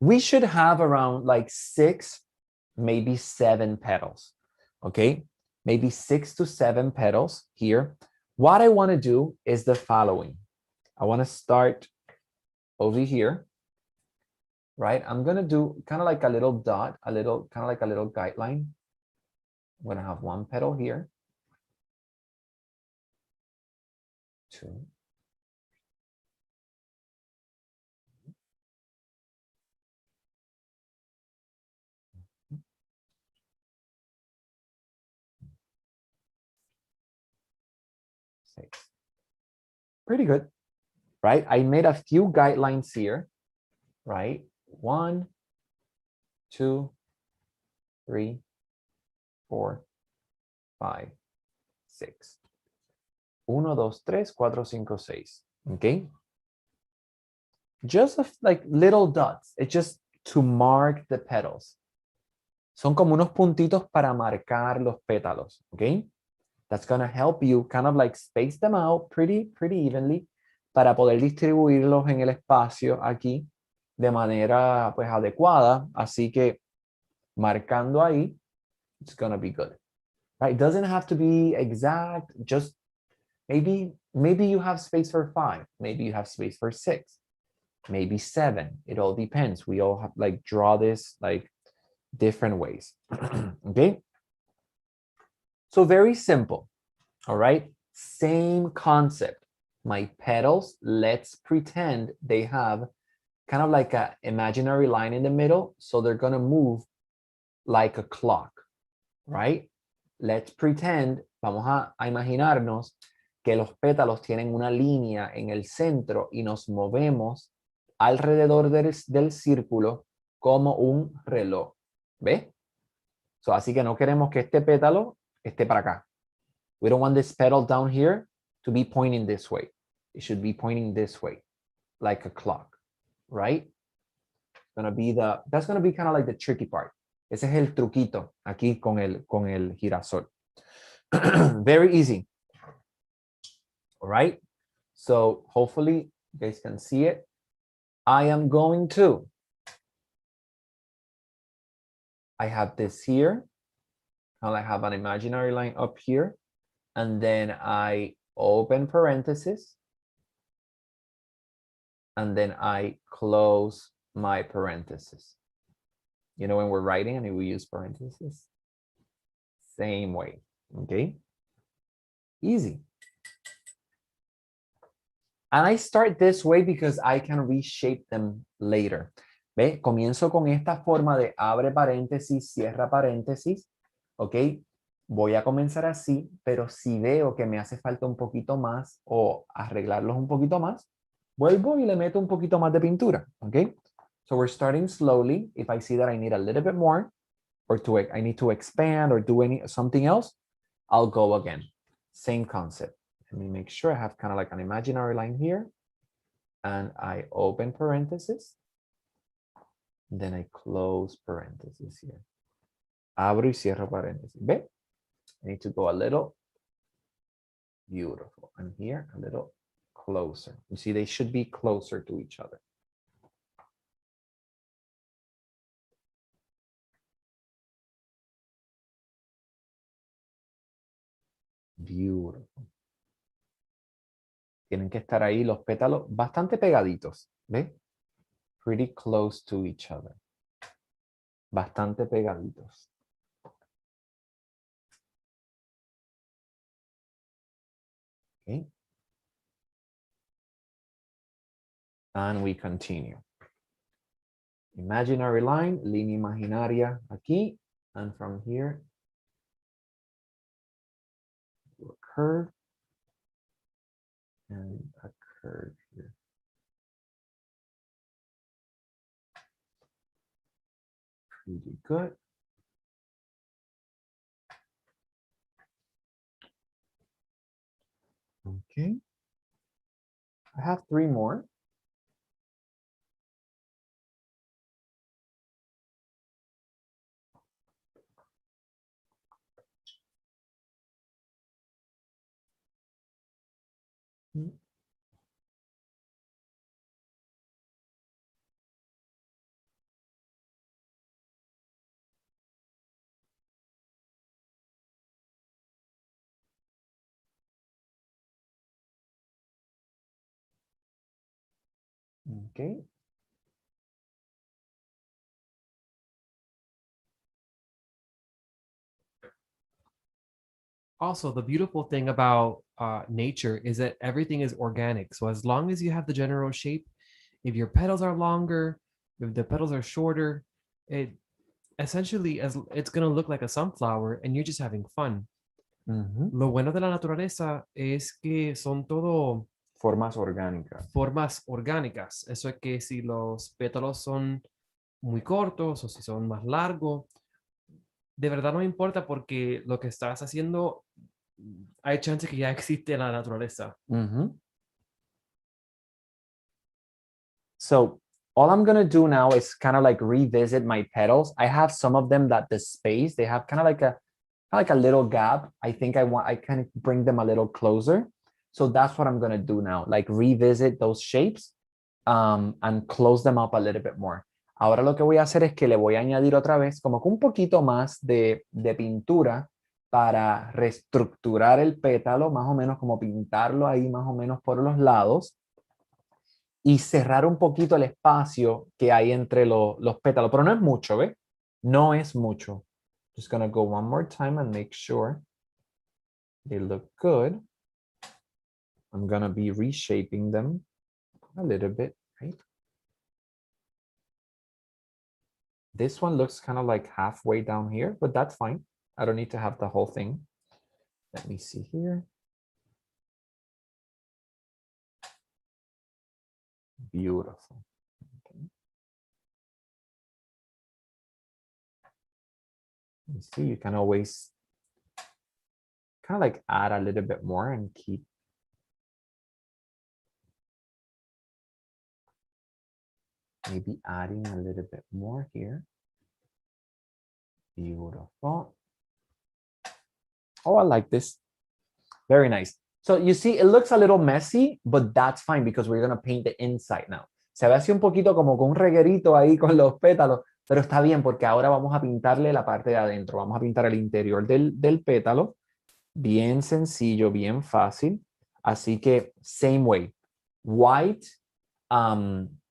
we should have around like 6, maybe 7 petals, okay? Maybe 6 to 7 petals here. What I want to do is the following. I want to start over here, right? I'm going to do kind of like a little dot, kind of like a little guideline. I'm going to have 1 petal here. 2. 6. Pretty good, right? I made a few guidelines here, right? 1, 2, 3, 4, 5, 6. 1, 2, 3, 4, 5, 6. Okay? Just like little dots. It's just to mark the petals. Son como unos puntitos para marcar los pétalos. Okay? That's going to help you kind of like space them out pretty evenly para poder distribuirlos en el espacio aquí de manera pues adecuada. Así que marcando ahí, it's going to be good. Right? It doesn't have to be exact. Just maybe you have space for 5. Maybe you have space for 6. Maybe 7. It all depends. We all have like draw this like different ways. Okay. So very simple. All right. Same concept. My petals, let's pretend they have kind of like an imaginary line in the middle. So they're going to move like a clock, right? Let's pretend, vamos a imaginarnos que los pétalos tienen una línea en el centro y nos movemos alrededor del círculo como un reloj. ¿Ve? So, así que no queremos que este pétalo esté para acá. We don't want this petal down here to be pointing this way. It should be pointing this way, like a clock, right? That's gonna be kind of like the tricky part. Ese es el truquito aquí con el girasol. Very easy. All right. So hopefully you guys can see it. I am going to. I have this here. And I have an imaginary line up here. And then I open parenthesis. And then I close my parenthesis. You know, when we're writing and we use parentheses, same way. Okay. Easy. And I start this way because I can reshape them later. ¿Ve? Comienzo con esta forma de abre paréntesis, cierra paréntesis. ¿Ok? Voy a comenzar así, pero si veo que me hace falta un poquito más o arreglarlos un poquito más, vuelvo y le meto un poquito más de pintura. ¿Ok? So we're starting slowly. If I see that I need a little bit more or I need to expand or do something else, I'll go again. Same concept. Let me make sure I have kind of like an imaginary line here. And I open parenthesis. Then I close parenthesis here. Abro y cierro paréntesis. ¿Ve? I need to go a little. Beautiful. And here a little closer. You see, they should be closer to each other. Beautiful. Tienen que estar ahí los pétalos bastante pegaditos. ¿Ve? Pretty close to each other. Bastante pegaditos. Okay. And we continue. Imaginary line, línea imaginaria aquí. And from here, a curve. And a curve here. Pretty good. Okay. I have 3 more. Okay. Also, the beautiful thing about nature is that everything is organic. So as long as you have the general shape, if your petals are longer, if the petals are shorter, it essentially it's going to look like a sunflower and you're just having fun. Lo bueno de la naturaleza es que son todo Formas orgánicas. formas orgánicas. Eso es que si los pétalos son muy cortos o si son más largos. De verdad no me importa porque lo que estás haciendo hay chance que ya existe en la naturaleza. Mhm. So all I'm gonna do now is kind of like revisit my petals. I have some of them that the space, they have kind of like a little gap. I think I kind of bring them a little closer. So that's what I'm gonna do now, like revisit those shapes and close them up a little bit more. Ahora lo que voy a hacer es que le voy a añadir otra vez como que un poquito más de pintura para reestructurar el pétalo, más o menos como pintarlo ahí más o menos por los lados y cerrar un poquito el espacio que hay entre los pétalos, pero no es mucho, ¿ves? No es mucho. Just gonna go one more time and make sure they look good. I'm gonna be reshaping them a little bit, right? This one looks kind of like halfway down here, but that's fine. I don't need to have the whole thing. Let me see here. Beautiful. Okay. You see, you can always kind of like add a little bit more and keep maybe adding a little bit more here. Beautiful. Oh, I like this. Very nice. So you see, it looks a little messy, but that's fine because we're going to paint the inside now. Se ve así un poquito como con un reguerito ahí con los pétalos, pero está bien porque ahora vamos a pintarle la parte de adentro. Vamos a pintar el interior del pétalo. Bien sencillo, bien fácil. Así que, same way. White,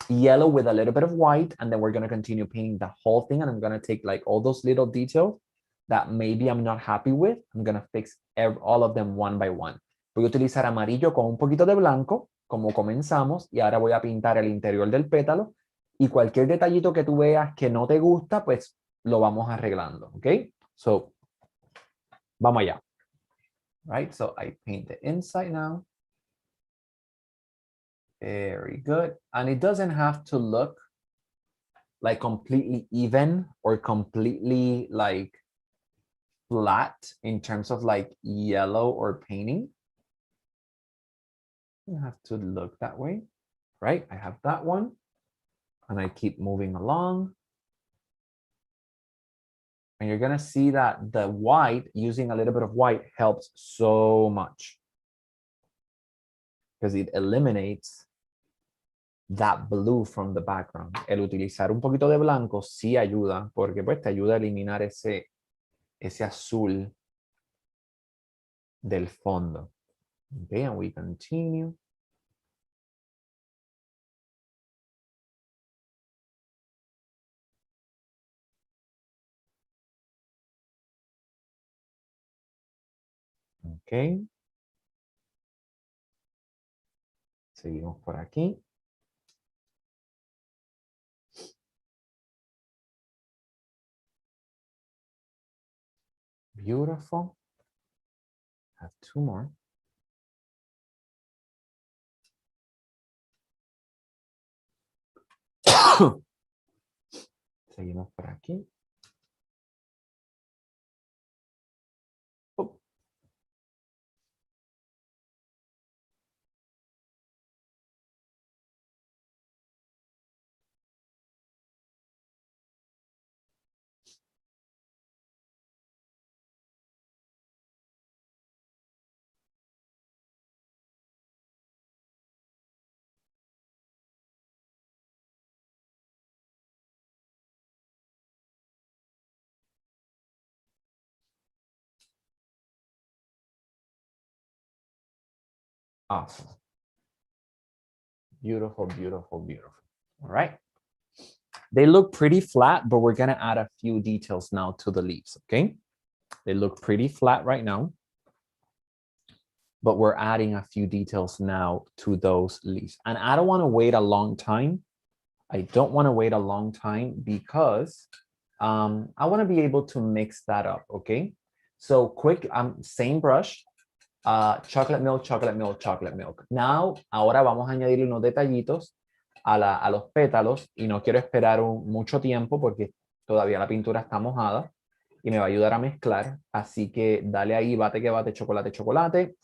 yellow with a little bit of white, and then we're going to continue painting the whole thing, and I'm going to take like all those little details that maybe I'm not happy with. I'm going to fix all of them one by one. Voy a utilizar amarillo con un poquito de blanco, como comenzamos, y ahora voy a pintar el interior del pétalo, y cualquier detallito que tú veas que no te gusta, pues lo vamos arreglando, ¿ok? So, vamos allá. Right, so I paint the inside now. Very good. And it doesn't have to look like completely even or completely like flat in terms of like yellow or painting. You have to look that way, right? I have that one and I keep moving along. And you're gonna see that the white, using a little bit of white helps so much because it eliminates that blue from the background. El utilizar un poquito de blanco sí ayuda porque pues te ayuda a eliminar ese azul del fondo. Okay, and we continue. Ok. Seguimos por aquí. Beautiful. Have two more. Seguimos por aquí. Oh. Awesome. Beautiful, beautiful, beautiful. All right. They look pretty flat, but we're going to add a few details now to the leaves, okay? They look pretty flat right now, but we're adding a few details now to those leaves. And I don't want to wait a long time. I don't want to wait a long time because I want to be able to mix that up, okay? So quick, same brush, chocolate milk, chocolate milk, chocolate milk. Now, ahora vamos a añadirle unos detallitos a los pétalos y no quiero esperar mucho tiempo porque todavía la pintura está mojada y me va a ayudar a mezclar. Así que dale ahí, bate que bate, chocolate, chocolate.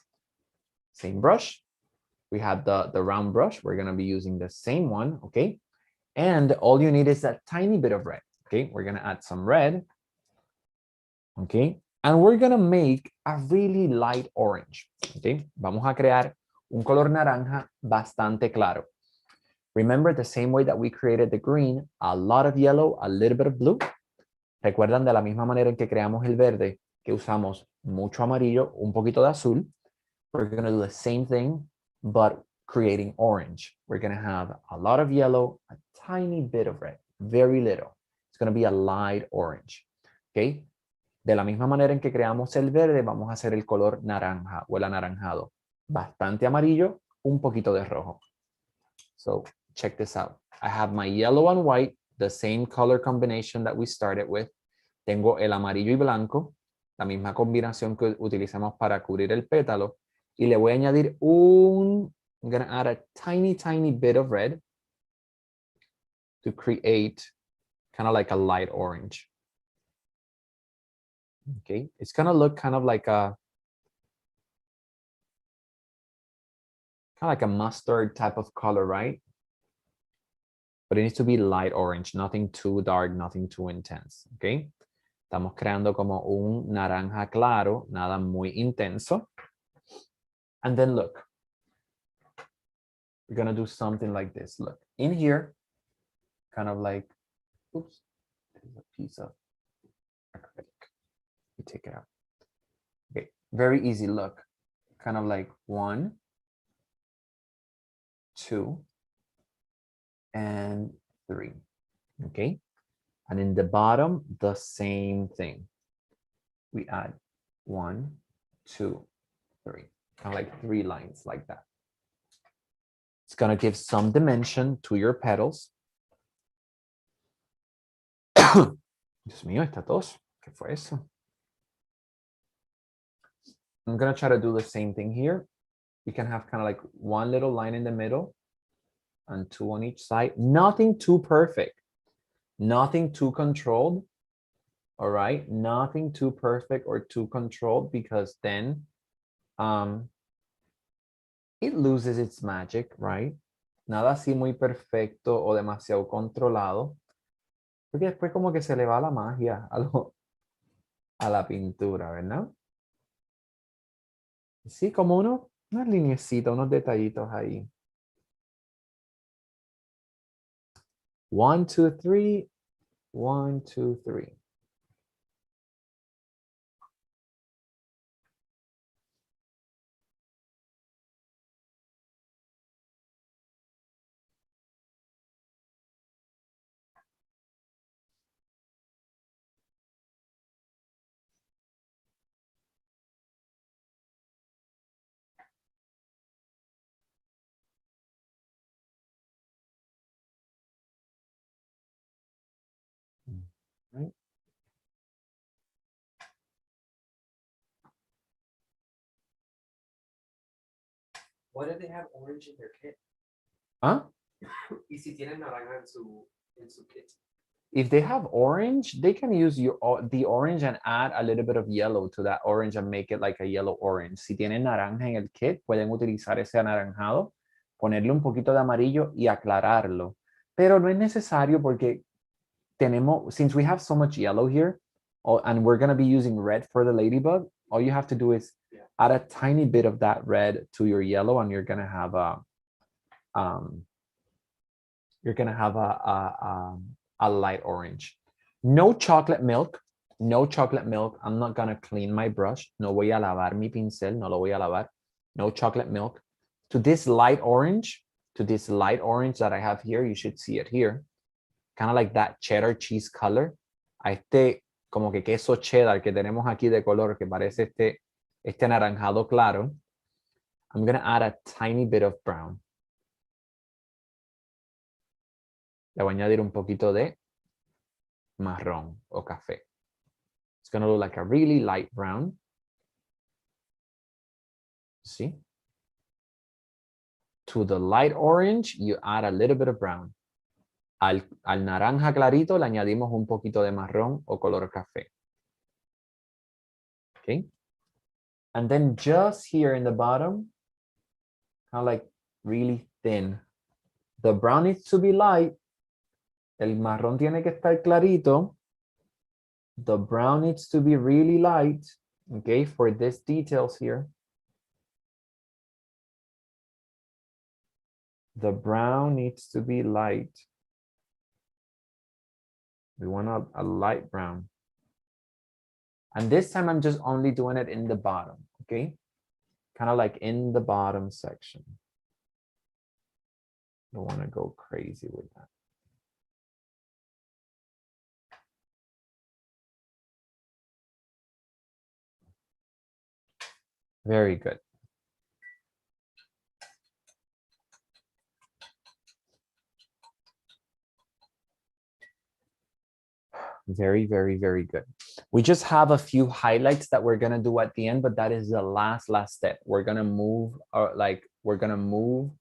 Same brush. We had the round brush. We're going to be using the same one, okay? And all you need is a tiny bit of red, okay? We're going to add some red, okay? And we're going to make a really light orange, okay? Vamos a crear un color naranja bastante claro. Remember the same way that we created the green, a lot of yellow, a little bit of blue. Recuerdan de la misma manera en que creamos el verde, que usamos mucho amarillo, un poquito de azul. We're going to do the same thing, but creating orange. We're going to have a lot of yellow, a tiny bit of red, very little. It's going to be a light orange, okay? De la misma manera en que creamos el verde, vamos a hacer el color naranja o el anaranjado. Bastante amarillo, un poquito de rojo. So check this out. I have my yellow and white, the same color combination that we started with. Tengo el amarillo y blanco, la misma combinación que utilizamos para cubrir el pétalo. Y le voy a añadir I'm going to add a tiny, tiny bit of red to create kind of like a light orange. Okay, it's going to look kind of like a mustard type of color, right? But it needs to be light orange, nothing too dark, nothing too intense, okay? Estamos creando como un naranja claro, nada muy intenso. And then look, we're going to do something like this. Look, in here, kind of like, oops, there's a piece of acrylic. You take it out. Okay, very easy. Look, kind of like 1, 2, and 3. Okay, and in the bottom, the same thing. We add 1, 2, 3, kind of like 3 lines like that. It's going to give some dimension to your petals. Dios mío, esta tos. ¿Qué fue eso? I'm going to try to do the same thing here. You can have kind of like 1 little line in the middle and 2 on each side. Nothing too perfect. Nothing too controlled. All right. Nothing too perfect or too controlled, because then it loses its magic, right? Nada así muy perfecto o demasiado controlado, porque después como que se le va la magia a la pintura, ¿verdad? Sí, como unas lineecitas, unos detallitos ahí. 1, 2, 3, 1, 2, 3. Right. What if they have orange in their kit? Huh? Y si tienen naranja en su kit. If they have orange, they can use the orange and add a little bit of yellow to that orange and make it like a yellow orange. Si tienen naranja en el kit, pueden utilizar ese anaranjado, ponerle un poquito de amarillo y aclararlo. Pero no es necesario porque since we have so much yellow here, and we're going to be using red for the ladybug, all you have to do is add a tiny bit of that red to your yellow, and you're going to have a light orange. No chocolate milk. No chocolate milk. I'm not going to clean my brush. No voy a lavar mi pincel. No lo voy a lavar. No chocolate milk. To this light orange that I have here, you should see it here. Kind of like that cheddar cheese color. A este como que queso cheddar que tenemos aquí de color que parece este anaranjado claro. I'm going to add a tiny bit of brown. Le voy a añadir un poquito de marrón o café. It's going to look like a really light brown. See? to the light orange, you add a little bit of brown. Al naranja clarito le añadimos un poquito de marrón o color café. Okay. And then just here in the bottom, kind of like really thin. The brown needs to be light. El marrón tiene que estar clarito. The brown needs to be really light, okay, for these details here. The brown needs to be light. We want a light brown. And this time I'm just only doing it in the bottom, okay? Kind of like in the bottom section. Don't want to go crazy with that. Very good. Very, very, very good. We just have a few highlights that we're gonna do at the end, but that is the last step. We're gonna move, we're gonna move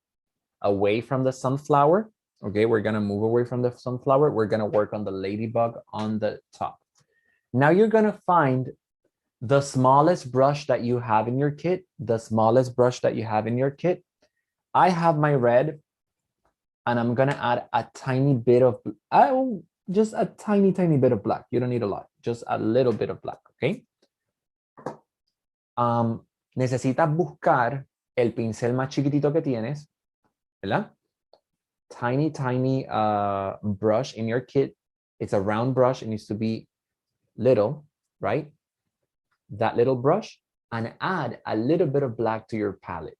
away from the sunflower. Okay, we're gonna move away from the sunflower. We're gonna work on the ladybug on the top. Now you're gonna find the smallest brush that you have in your kit, the smallest brush that you have in your kit. I have my red, and I'm gonna add a tiny bit of, just a tiny bit of black. You don't need a lot, just a little bit of black, okay? Necesitas buscar el pincel más chiquitito que tienes, ¿verdad? Tiny brush in your kit. It's a round brush. It needs to be little, right? That little brush, and add a little bit of black to your palette.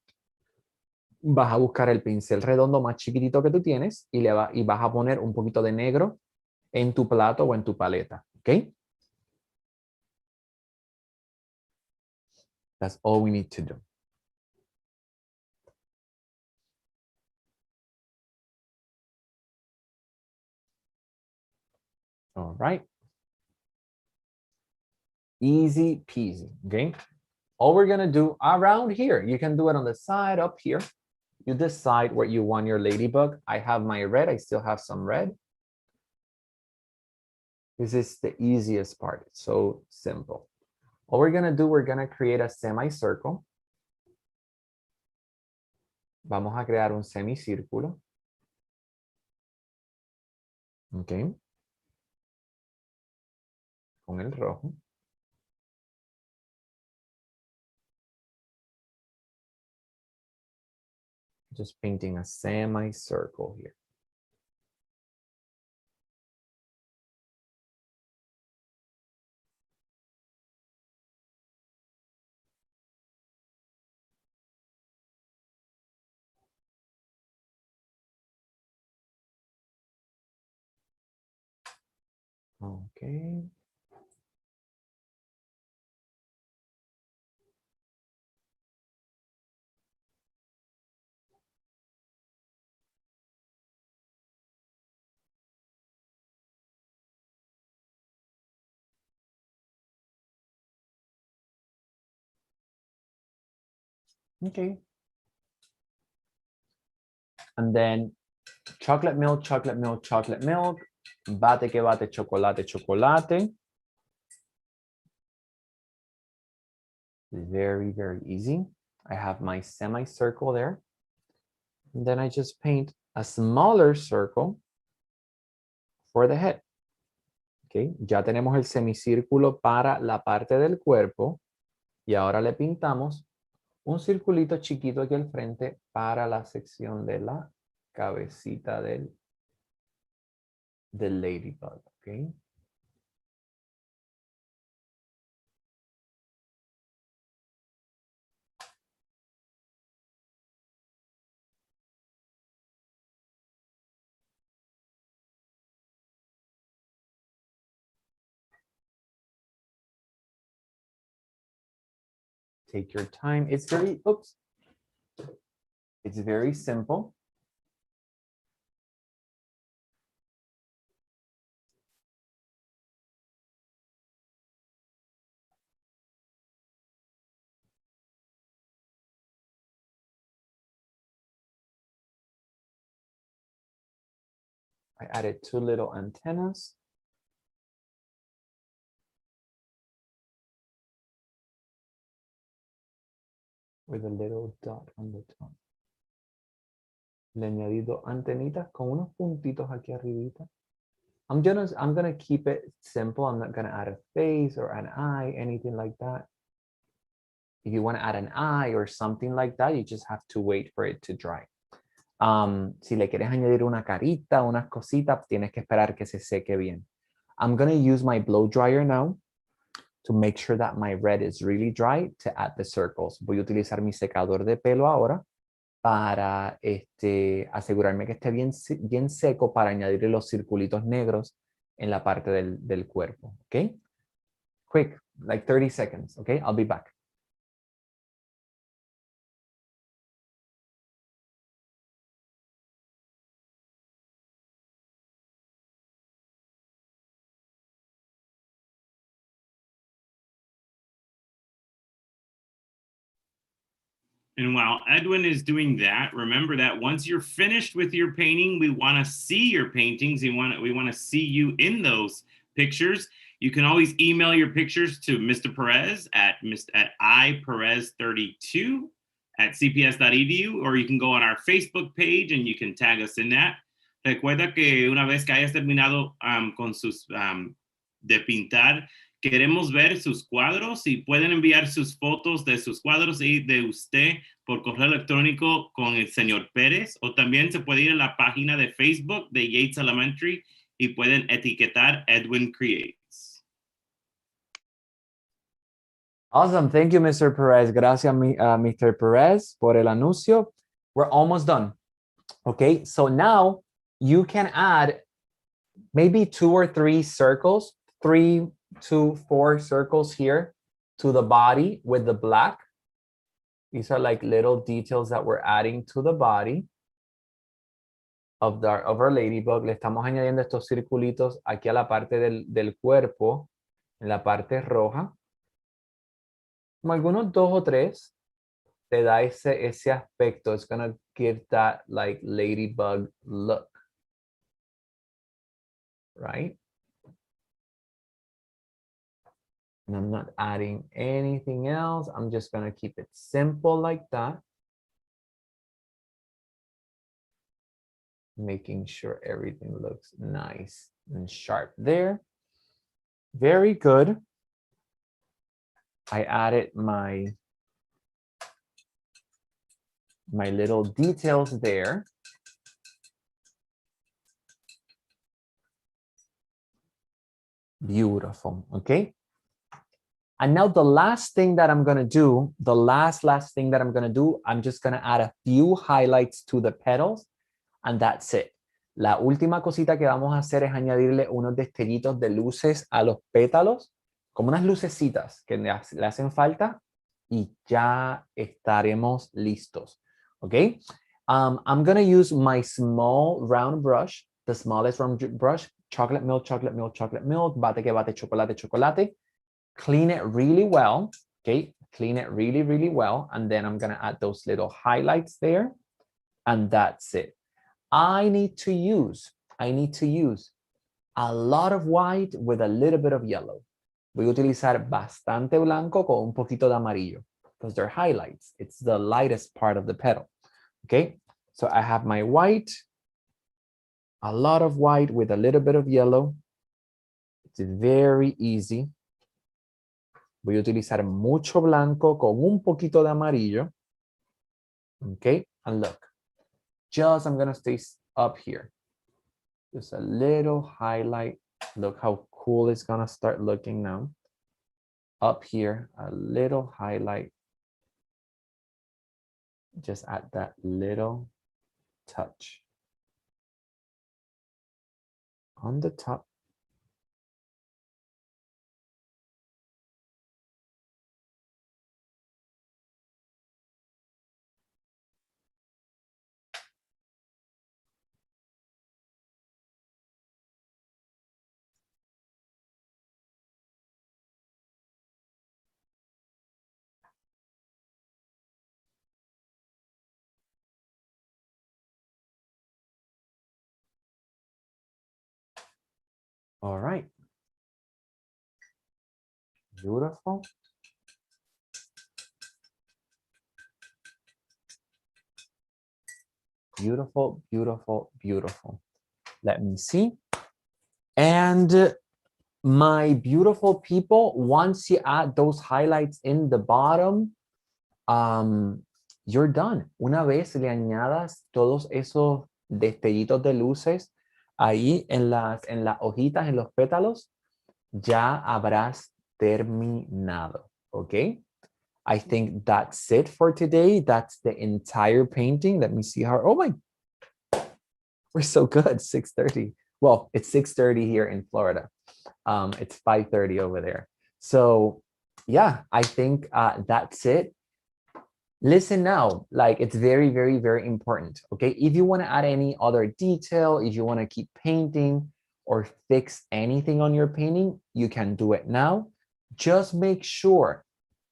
Vas a buscar el pincel redondo más chiquitito que tú tienes y vas a poner un poquito de negro en tu plato o en tu paleta, ¿ok? That's all we need to do. All right. Easy peasy, okay? All we're gonna do around here, you can do it on the side up here. You decide where you want your ladybug. I have my red, I still have some red. This is the easiest part, it's so simple. All we're gonna do, we're gonna create a semicircle. Vamos a crear un semicírculo. Ok. Con el rojo. Just painting a semicircle here. Okay. Okay. And then chocolate milk, chocolate milk, chocolate milk. Bate que bate, chocolate, chocolate. Very, very easy. I have my semicircle there. And then I just paint a smaller circle for the head. Okay, ya tenemos el semicírculo para la parte del cuerpo. Y ahora le pintamos un circulito chiquito aquí al frente para la sección de la cabecita del ladybug, okay? Take your time. It's very, it's very simple. I added 2 little antennas. With a little dot on the top. Le he añadido antenitas con unos puntitos aquí arribita. I'm gonna keep it simple. I'm not gonna add a face or an eye, anything like that. If you want to add an eye or something like that, you just have to wait for it to dry. Si le quieres añadir una carita, unas cositas, tienes que esperar que se seque bien. I'm gonna use my blow dryer now to make sure that my red is really dry to add the circles. Voy a utilizar mi secador de pelo ahora para asegurarme que esté bien seco para añadirle los circulitos negros en la parte del cuerpo, ¿ok? Quick, like 30 seconds, ¿ok? I'll be back. And while Edwin is doing that, remember that once you're finished with your painting, we want to see your paintings. We want to see you in those pictures. You can always email your pictures to Mr. Perez at iperez32@cps.edu, or you can go on our Facebook page and you can tag us in that. Recuerda que una vez que hayas terminado con sus de pintar, queremos ver sus cuadros y pueden enviar sus fotos de sus cuadros y de usted por correo electrónico con el señor Pérez, o también se puede ir a la página de Facebook de Yates Elementary y pueden etiquetar Edwin Creates. Awesome. Thank you, Mr. Perez. Gracias, Mr. Perez, por el anuncio. We're almost done. Okay, so now you can add maybe 2 or 3 circles, 3 to 4 circles here to the body with the black. These are like little details that we're adding to the body of our ladybug. Le estamos añadiendo estos circulitos aquí a la parte del cuerpo, en la parte roja. Como algunos 2 o 3, te da ese aspecto. It's gonna give that like ladybug look, right? And I'm not adding anything else. I'm just gonna keep it simple like that. Making sure everything looks nice and sharp there. Very good. I added my little details there. Beautiful, okay? And now the last thing that I'm gonna do, the last thing that I'm gonna do, I'm just gonna add a few highlights to the petals, and that's it. La última cosita que vamos a hacer es añadirle unos destellitos de luces a los pétalos, como unas lucecitas que le hacen falta, y ya estaremos listos, okay? I'm gonna use my small round brush, the smallest round brush, chocolate milk, chocolate milk, chocolate milk, bate que bate, chocolate, chocolate. Clean it really well, okay? Clean it really, really well. And then I'm gonna add those little highlights there. And that's it. I need to use a lot of white with a little bit of yellow. Voy a utilizar bastante blanco con un poquito de amarillo because they're highlights. It's the lightest part of the petal, okay? So I have my white, a lot of white with a little bit of yellow. It's very easy. Voy a utilizar mucho blanco con un poquito de amarillo. Okay, and look, I'm gonna stay up here. Just a little highlight. Look how cool it's gonna start looking now. Up here, a little highlight. Just add that little touch. On the top. All right. Beautiful. Beautiful, beautiful, beautiful. Let me see. And my beautiful people, once you add those highlights in the bottom, you're done. Una vez le añadas todos esos destellitos de luces ahí en las hojitas, en los pétalos, ya habrás terminado. Okay? I think that's it for today. That's the entire painting. Let me see how, oh my, we're so good, 6:30. Well, it's 6:30 here in Florida. It's 5:30 over there. So yeah, I think that's it. Listen now, like it's very, very, very important. Okay, if you want to add any other detail, if you want to keep painting or fix anything on your painting, you can do it now. Just make sure,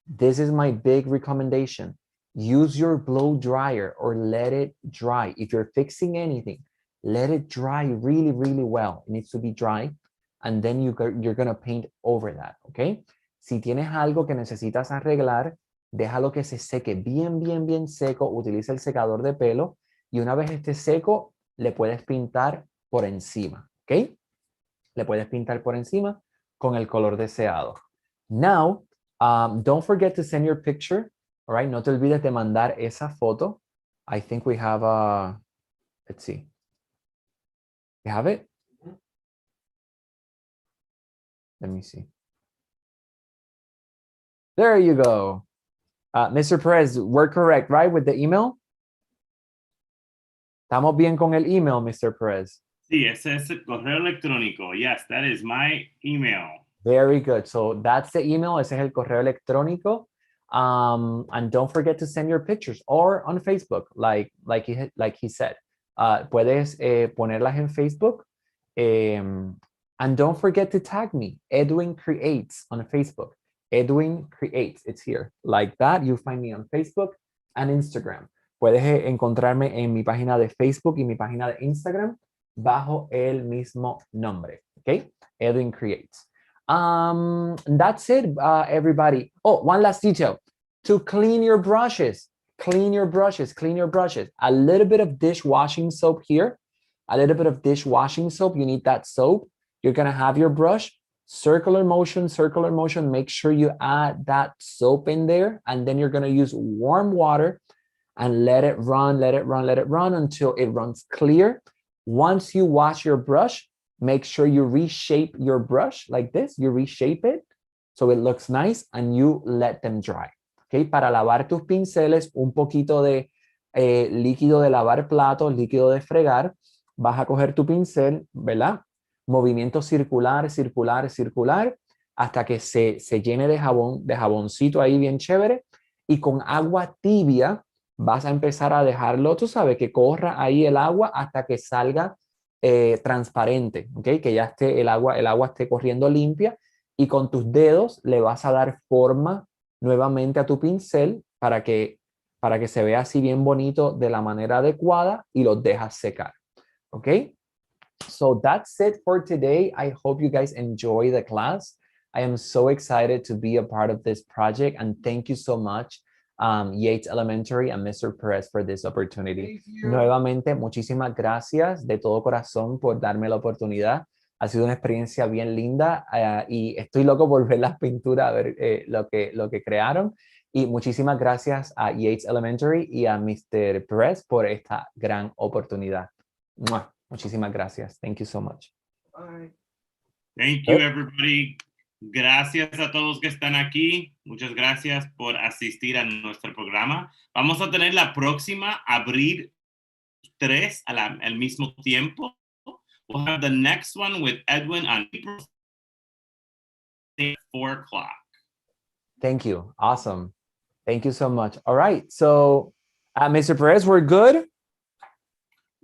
this is my big recommendation, use your blow dryer or let it dry. If you're fixing anything, let it dry really, really well. It needs to be dry. And then you're going to paint over that, okay? Si tienes algo que necesitas arreglar, déjalo que se seque bien, bien, bien seco. Utiliza el secador de pelo y una vez esté seco, le puedes pintar por encima, ¿ok? Le puedes pintar por encima con el color deseado. Now, don't forget to send your picture, all right? No te olvides de mandar esa foto. I think we have a, let's see. You have it? Let me see. There you go. Mr. Perez, we're correct, right, with the email? ¿Estamos bien con el email, Mr. Perez? Sí, ese es el correo electrónico. Yes, that is my email. Very good. So that's the email. Ese es el correo electrónico. And don't forget to send your pictures or on Facebook, like he said. Puedes ponerlas en Facebook. And don't forget to tag me, Edwin Creates on Facebook. Edwin Creates, it's here. Like that, you find me on Facebook and Instagram. Puedes encontrarme en mi página de Facebook y mi página de Instagram bajo el mismo nombre, ¿ok? Edwin Creates. That's it, everybody. Oh, one last detail. To clean your brushes, clean your brushes, clean your brushes. A little bit of dishwashing soap here. A little bit of dishwashing soap. You need that soap. You're going to have your brush. Circular motion, circular motion. Make sure you add that soap in there. And then you're going to use warm water and let it run, let it run, let it run until it runs clear. Once you wash your brush, make sure you reshape your brush like this. You reshape it so it looks nice and you let them dry. Okay, para lavar tus pinceles, un poquito de líquido de lavar platos, líquido de fregar. Vas a coger tu pincel, ¿verdad? Movimiento circular, circular, circular, hasta que se llene de jabón, de jaboncito ahí bien chévere. Y con agua tibia vas a empezar a dejarlo, tú sabes, que corra ahí el agua hasta que salga transparente, ¿ok? Que ya esté el agua esté corriendo limpia y con tus dedos le vas a dar forma nuevamente a tu pincel para que se vea así bien bonito de la manera adecuada y los dejas secar, ¿ok? So that's it for today. I hope you guys enjoy the class. I am so excited to be a part of this project and thank you so much, Yates Elementary and Mr. Perez for this opportunity. Nuevamente, muchísimas gracias de todo corazón por darme la oportunidad. Ha sido una experiencia bien linda y estoy loco por ver las pinturas, a ver lo que crearon. Y muchísimas gracias a Yates Elementary y a Mr. Perez por esta gran oportunidad. ¡Mua! Muchísimas gracias. Thank you so much. Bye. Thank you, everybody. Gracias a todos que están aquí. Muchas gracias por asistir a nuestro programa. Vamos a tener la próxima, abrir 3 al mismo tiempo. We'll have the next one with Edwin on April 4 o'clock. Thank you. Awesome. Thank you so much. All right. So, Mr. Perez, we're good?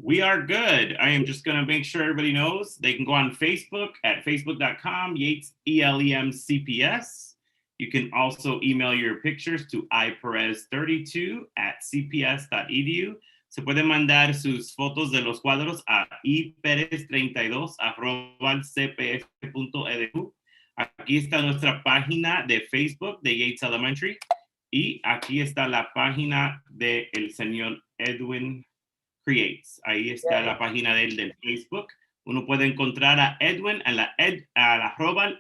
We are good. I am just going to make sure everybody knows they can go on Facebook at facebook.com, Yates ELEMCPS. You can also email your pictures to iperez32@cps.edu. Se pueden mandar sus fotos de los cuadros a iperez32@cpf.edu. Aquí está nuestra página de Facebook de Yates Elementary. Y aquí está la página del señor Edwin Creates. Ahí está la página de él del Facebook. Uno puede encontrar a Edwin a la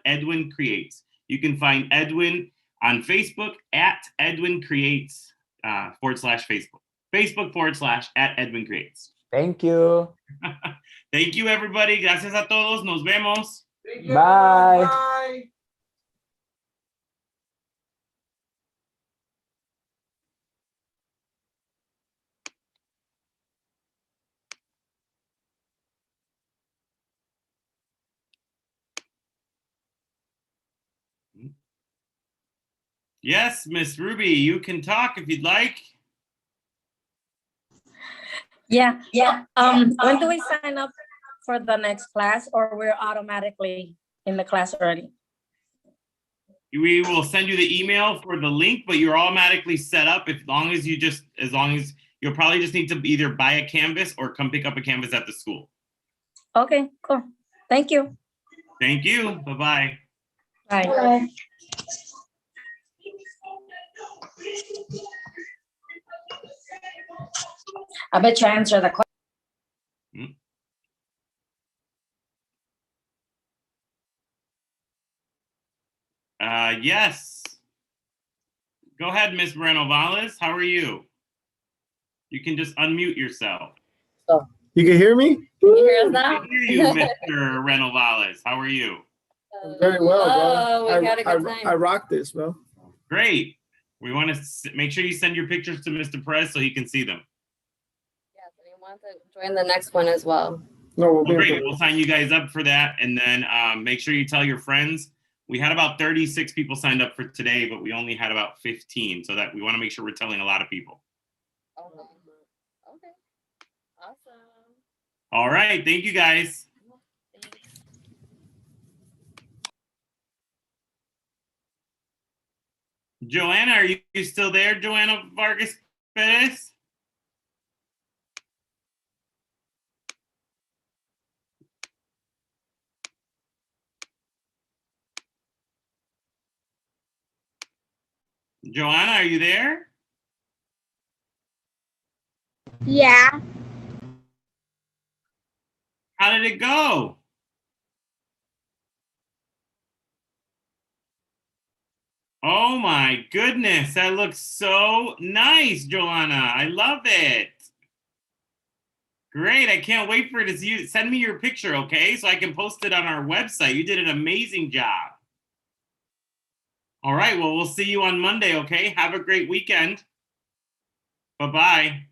@Edwin Creates. You can find Edwin on Facebook at Edwin Creates /Facebook. Facebook /@Edwin Creates. Thank you. Thank you, everybody. Gracias a todos. Nos vemos. Bye. Bye. Yes, Miss Ruby, you can talk if you'd like. Yeah. When do we sign up for the next class, or we're automatically in the class already? We will send you the email for the link, but you're automatically set up as long as you'll probably just need to either buy a canvas or come pick up a canvas at the school. Okay, cool. Thank you. Thank you. Bye-bye. Bye. I bet you answer the question. Yes. Go ahead, Miss Moreno-Valles. How are you? You can just unmute yourself. You can hear me? Can you hear us I now? can hear you, Mr. Moreno-Valles. How are you? Very well, bro. we had a good time. I rock this, bro. Great. We want to make sure you send your pictures to Mr. Perez so he can see them. Yes, and you want to join the next one as well. No, we'll Well, be great. We'll sign you guys up for that. And then make sure you tell your friends. We had about 36 people signed up for today, but we only had about 15. So that we want to make sure we're telling a lot of people. Okay. Okay. Awesome. All right. Thank you, guys. Thanks. Joanna, are you still there? Joanna Vargas Perez? Joanna, are you there? Yeah. How did it go? Oh my goodness, that looks so nice, Joanna. I love it. Great, I can't wait for it to see you. Send me your picture, okay? So I can post it on our website. You did an amazing job. All right, well, we'll see you on Monday, okay? Have a great weekend. Bye-bye.